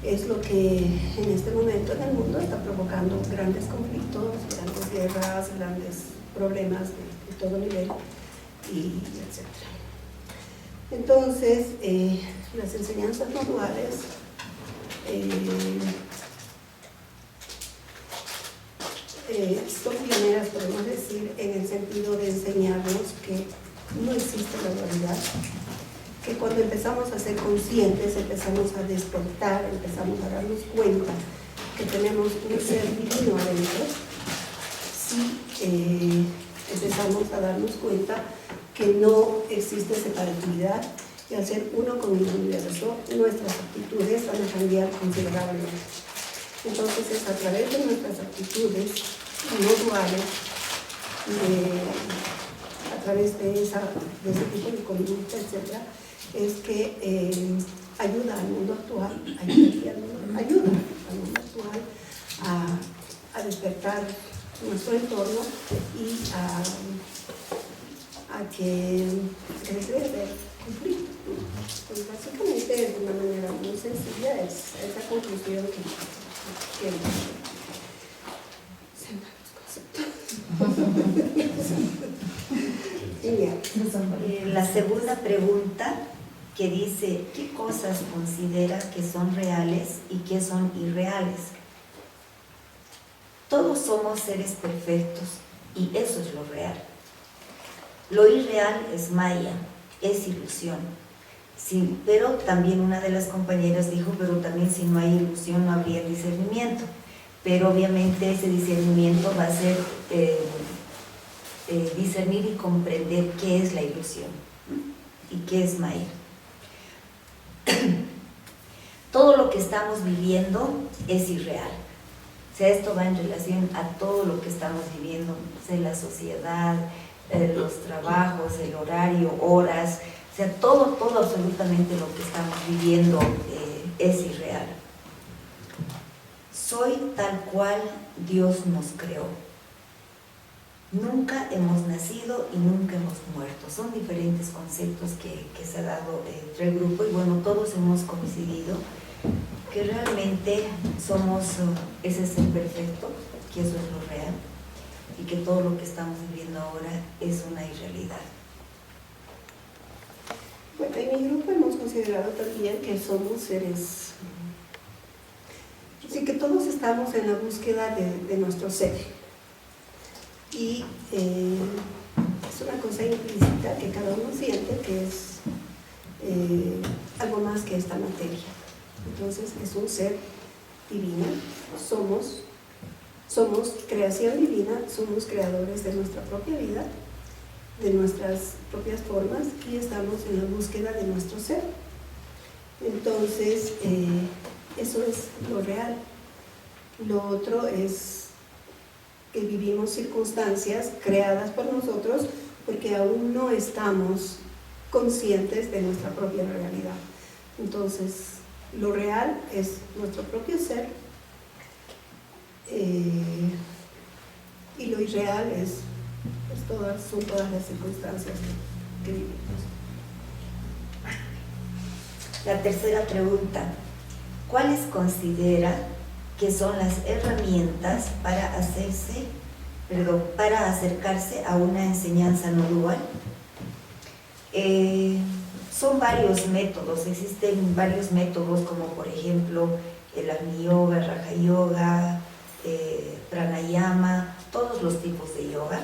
es lo que en este momento en el mundo está provocando grandes conflictos, grandes guerras, grandes problemas de todo nivel, y etc. Entonces, las enseñanzas no duales son pioneras, podemos decir, en el sentido de enseñarnos que no existe la dualidad, que cuando empezamos a ser conscientes, empezamos a despertar, empezamos a darnos cuenta que tenemos un ser divino adentro, sí empezamos a darnos cuenta que no existe separatividad, y al ser uno con el universo, nuestras actitudes van a cambiar considerablemente. Entonces es a través de nuestras actitudes no duales, a través de ese tipo de conducta, etc., es que ayuda al mundo actual, ayuda al mundo actual a despertar nuestro entorno y a que deje de haber conflicto. Pues básicamente, de una manera muy sencilla, es esa conclusión que La segunda pregunta, que dice, ¿qué cosas considera que son reales y qué son irreales? Todos somos seres perfectos y eso es lo real. Lo irreal es maya, es ilusión. Sí, pero también una de las compañeras dijo, pero también si no hay ilusión no habría discernimiento. Pero obviamente ese discernimiento va a ser discernir y comprender qué es la ilusión y qué es maya. Todo lo que estamos viviendo es irreal. O sea, esto va en relación a todo lo que estamos viviendo, o sea, la sociedad, los trabajos, el horario, horas, o sea, todo absolutamente lo que estamos viviendo es irreal. Soy tal cual Dios nos creó. Nunca hemos nacido y nunca hemos muerto. Son diferentes conceptos que se ha dado entre el grupo y bueno, todos hemos coincidido que realmente somos ese ser perfecto, que eso es lo real y que todo lo que estamos viviendo ahora es una irrealidad. Bueno, en mi grupo hemos considerado también que somos seres, sí que todos estamos en la búsqueda de nuestro ser. Y es una cosa implícita que cada uno siente que es algo más que esta materia. Entonces es un ser divino, somos creación divina, somos creadores de nuestra propia vida, de nuestras propias formas, y estamos en la búsqueda de nuestro ser. Entonces eso es lo real. Lo otro es que vivimos circunstancias creadas por nosotros porque aún no estamos conscientes de nuestra propia realidad. Entonces, lo real es nuestro propio ser, y lo irreal son todas las circunstancias que vivimos. La tercera pregunta: ¿cuáles considera que son las herramientas para acercarse a una enseñanza no dual? Son varios métodos, existen varios métodos, como por ejemplo el Agni Yoga, Raja Yoga, Pranayama, todos los tipos de yoga.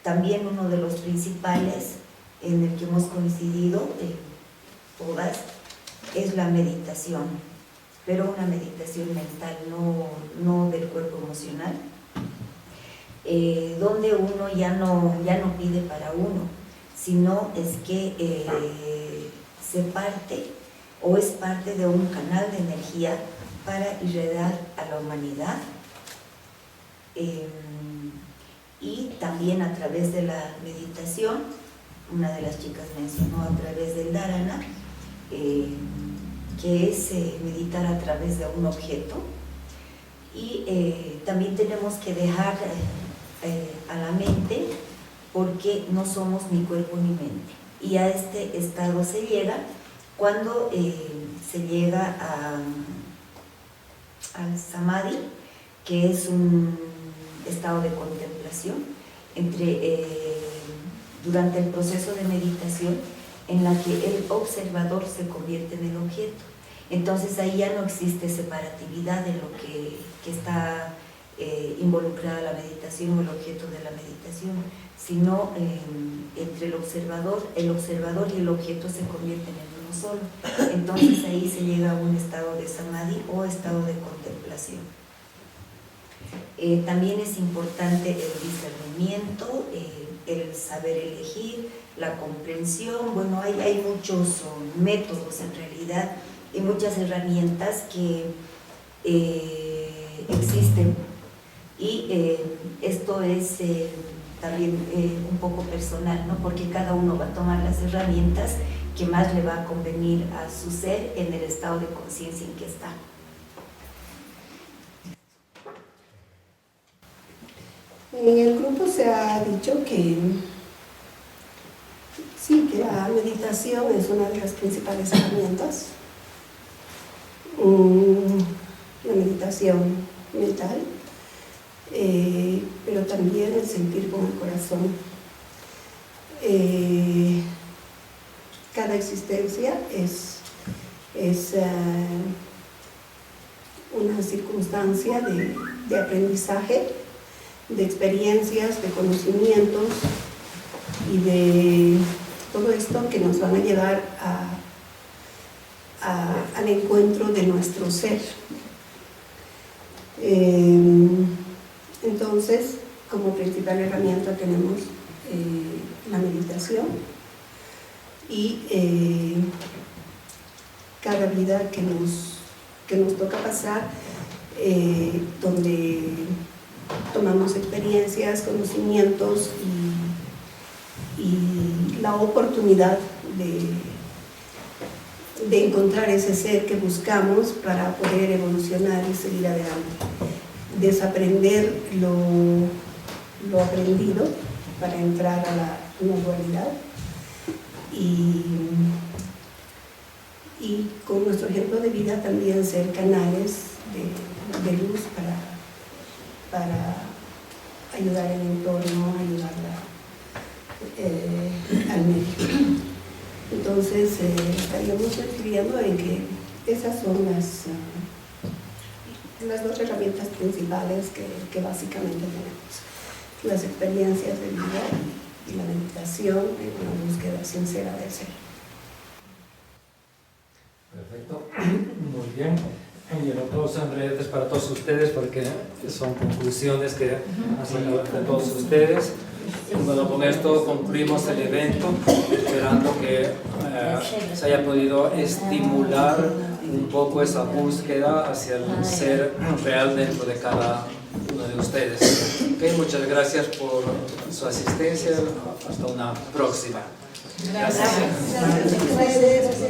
También uno de los principales en el que hemos coincidido todas es la meditación, pero una meditación mental, no del cuerpo emocional, donde uno ya no pide para uno, sino es que se parte o es parte de un canal de energía para irradiar a la humanidad, y también a través de la meditación. Una de las chicas mencionó a través del dharana, que es meditar a través de un objeto, y también tenemos que dejar a la mente, porque no somos ni cuerpo ni mente, y a este estado se llega cuando se llega al samadhi, que es un estado de contemplación durante el proceso de meditación, en la que el observador se convierte en el objeto. Entonces ahí ya no existe separatividad de lo que está involucrada la meditación o el objeto de la meditación, sino entre el observador y el objeto se convierten en uno solo. Entonces ahí se llega a un estado de samadhi o estado de contemplación. También es importante el discernimiento, el saber elegir, la comprensión. Bueno, hay muchos métodos en realidad y muchas herramientas que existen, y esto es también un poco personal, ¿no? Porque cada uno va a tomar las herramientas que más le va a convenir a su ser en el estado de conciencia en que está. En el grupo se ha dicho que sí, que la meditación es una de las principales herramientas. La meditación mental, pero también el sentir con el corazón. Cada existencia es una circunstancia de aprendizaje, de experiencias, de conocimientos y de todo esto que nos van a llevar al encuentro de nuestro ser. Entonces, como principal herramienta tenemos la meditación, y cada vida que nos toca pasar, donde tomamos experiencias, conocimientos y la oportunidad de encontrar ese ser que buscamos para poder evolucionar y seguir adelante. Desaprender lo aprendido para entrar a la no dualidad, y con nuestro ejemplo de vida también ser canales de luz para ayudar al entorno, ayudar al medio. Entonces estaríamos refiriendo en que esas son las dos herramientas principales que básicamente tenemos. Las experiencias de vida y la meditación en una búsqueda sincera del ser. Perfecto, muy bien. Y el aplauso en realidad es para todos ustedes porque son conclusiones que han salido de todos ustedes. Y bueno, con esto concluimos el evento, esperando que se haya podido estimular un poco esa búsqueda hacia el ser real dentro de cada uno de ustedes. Okay, muchas gracias por su asistencia. Hasta una próxima. Gracias. Gracias.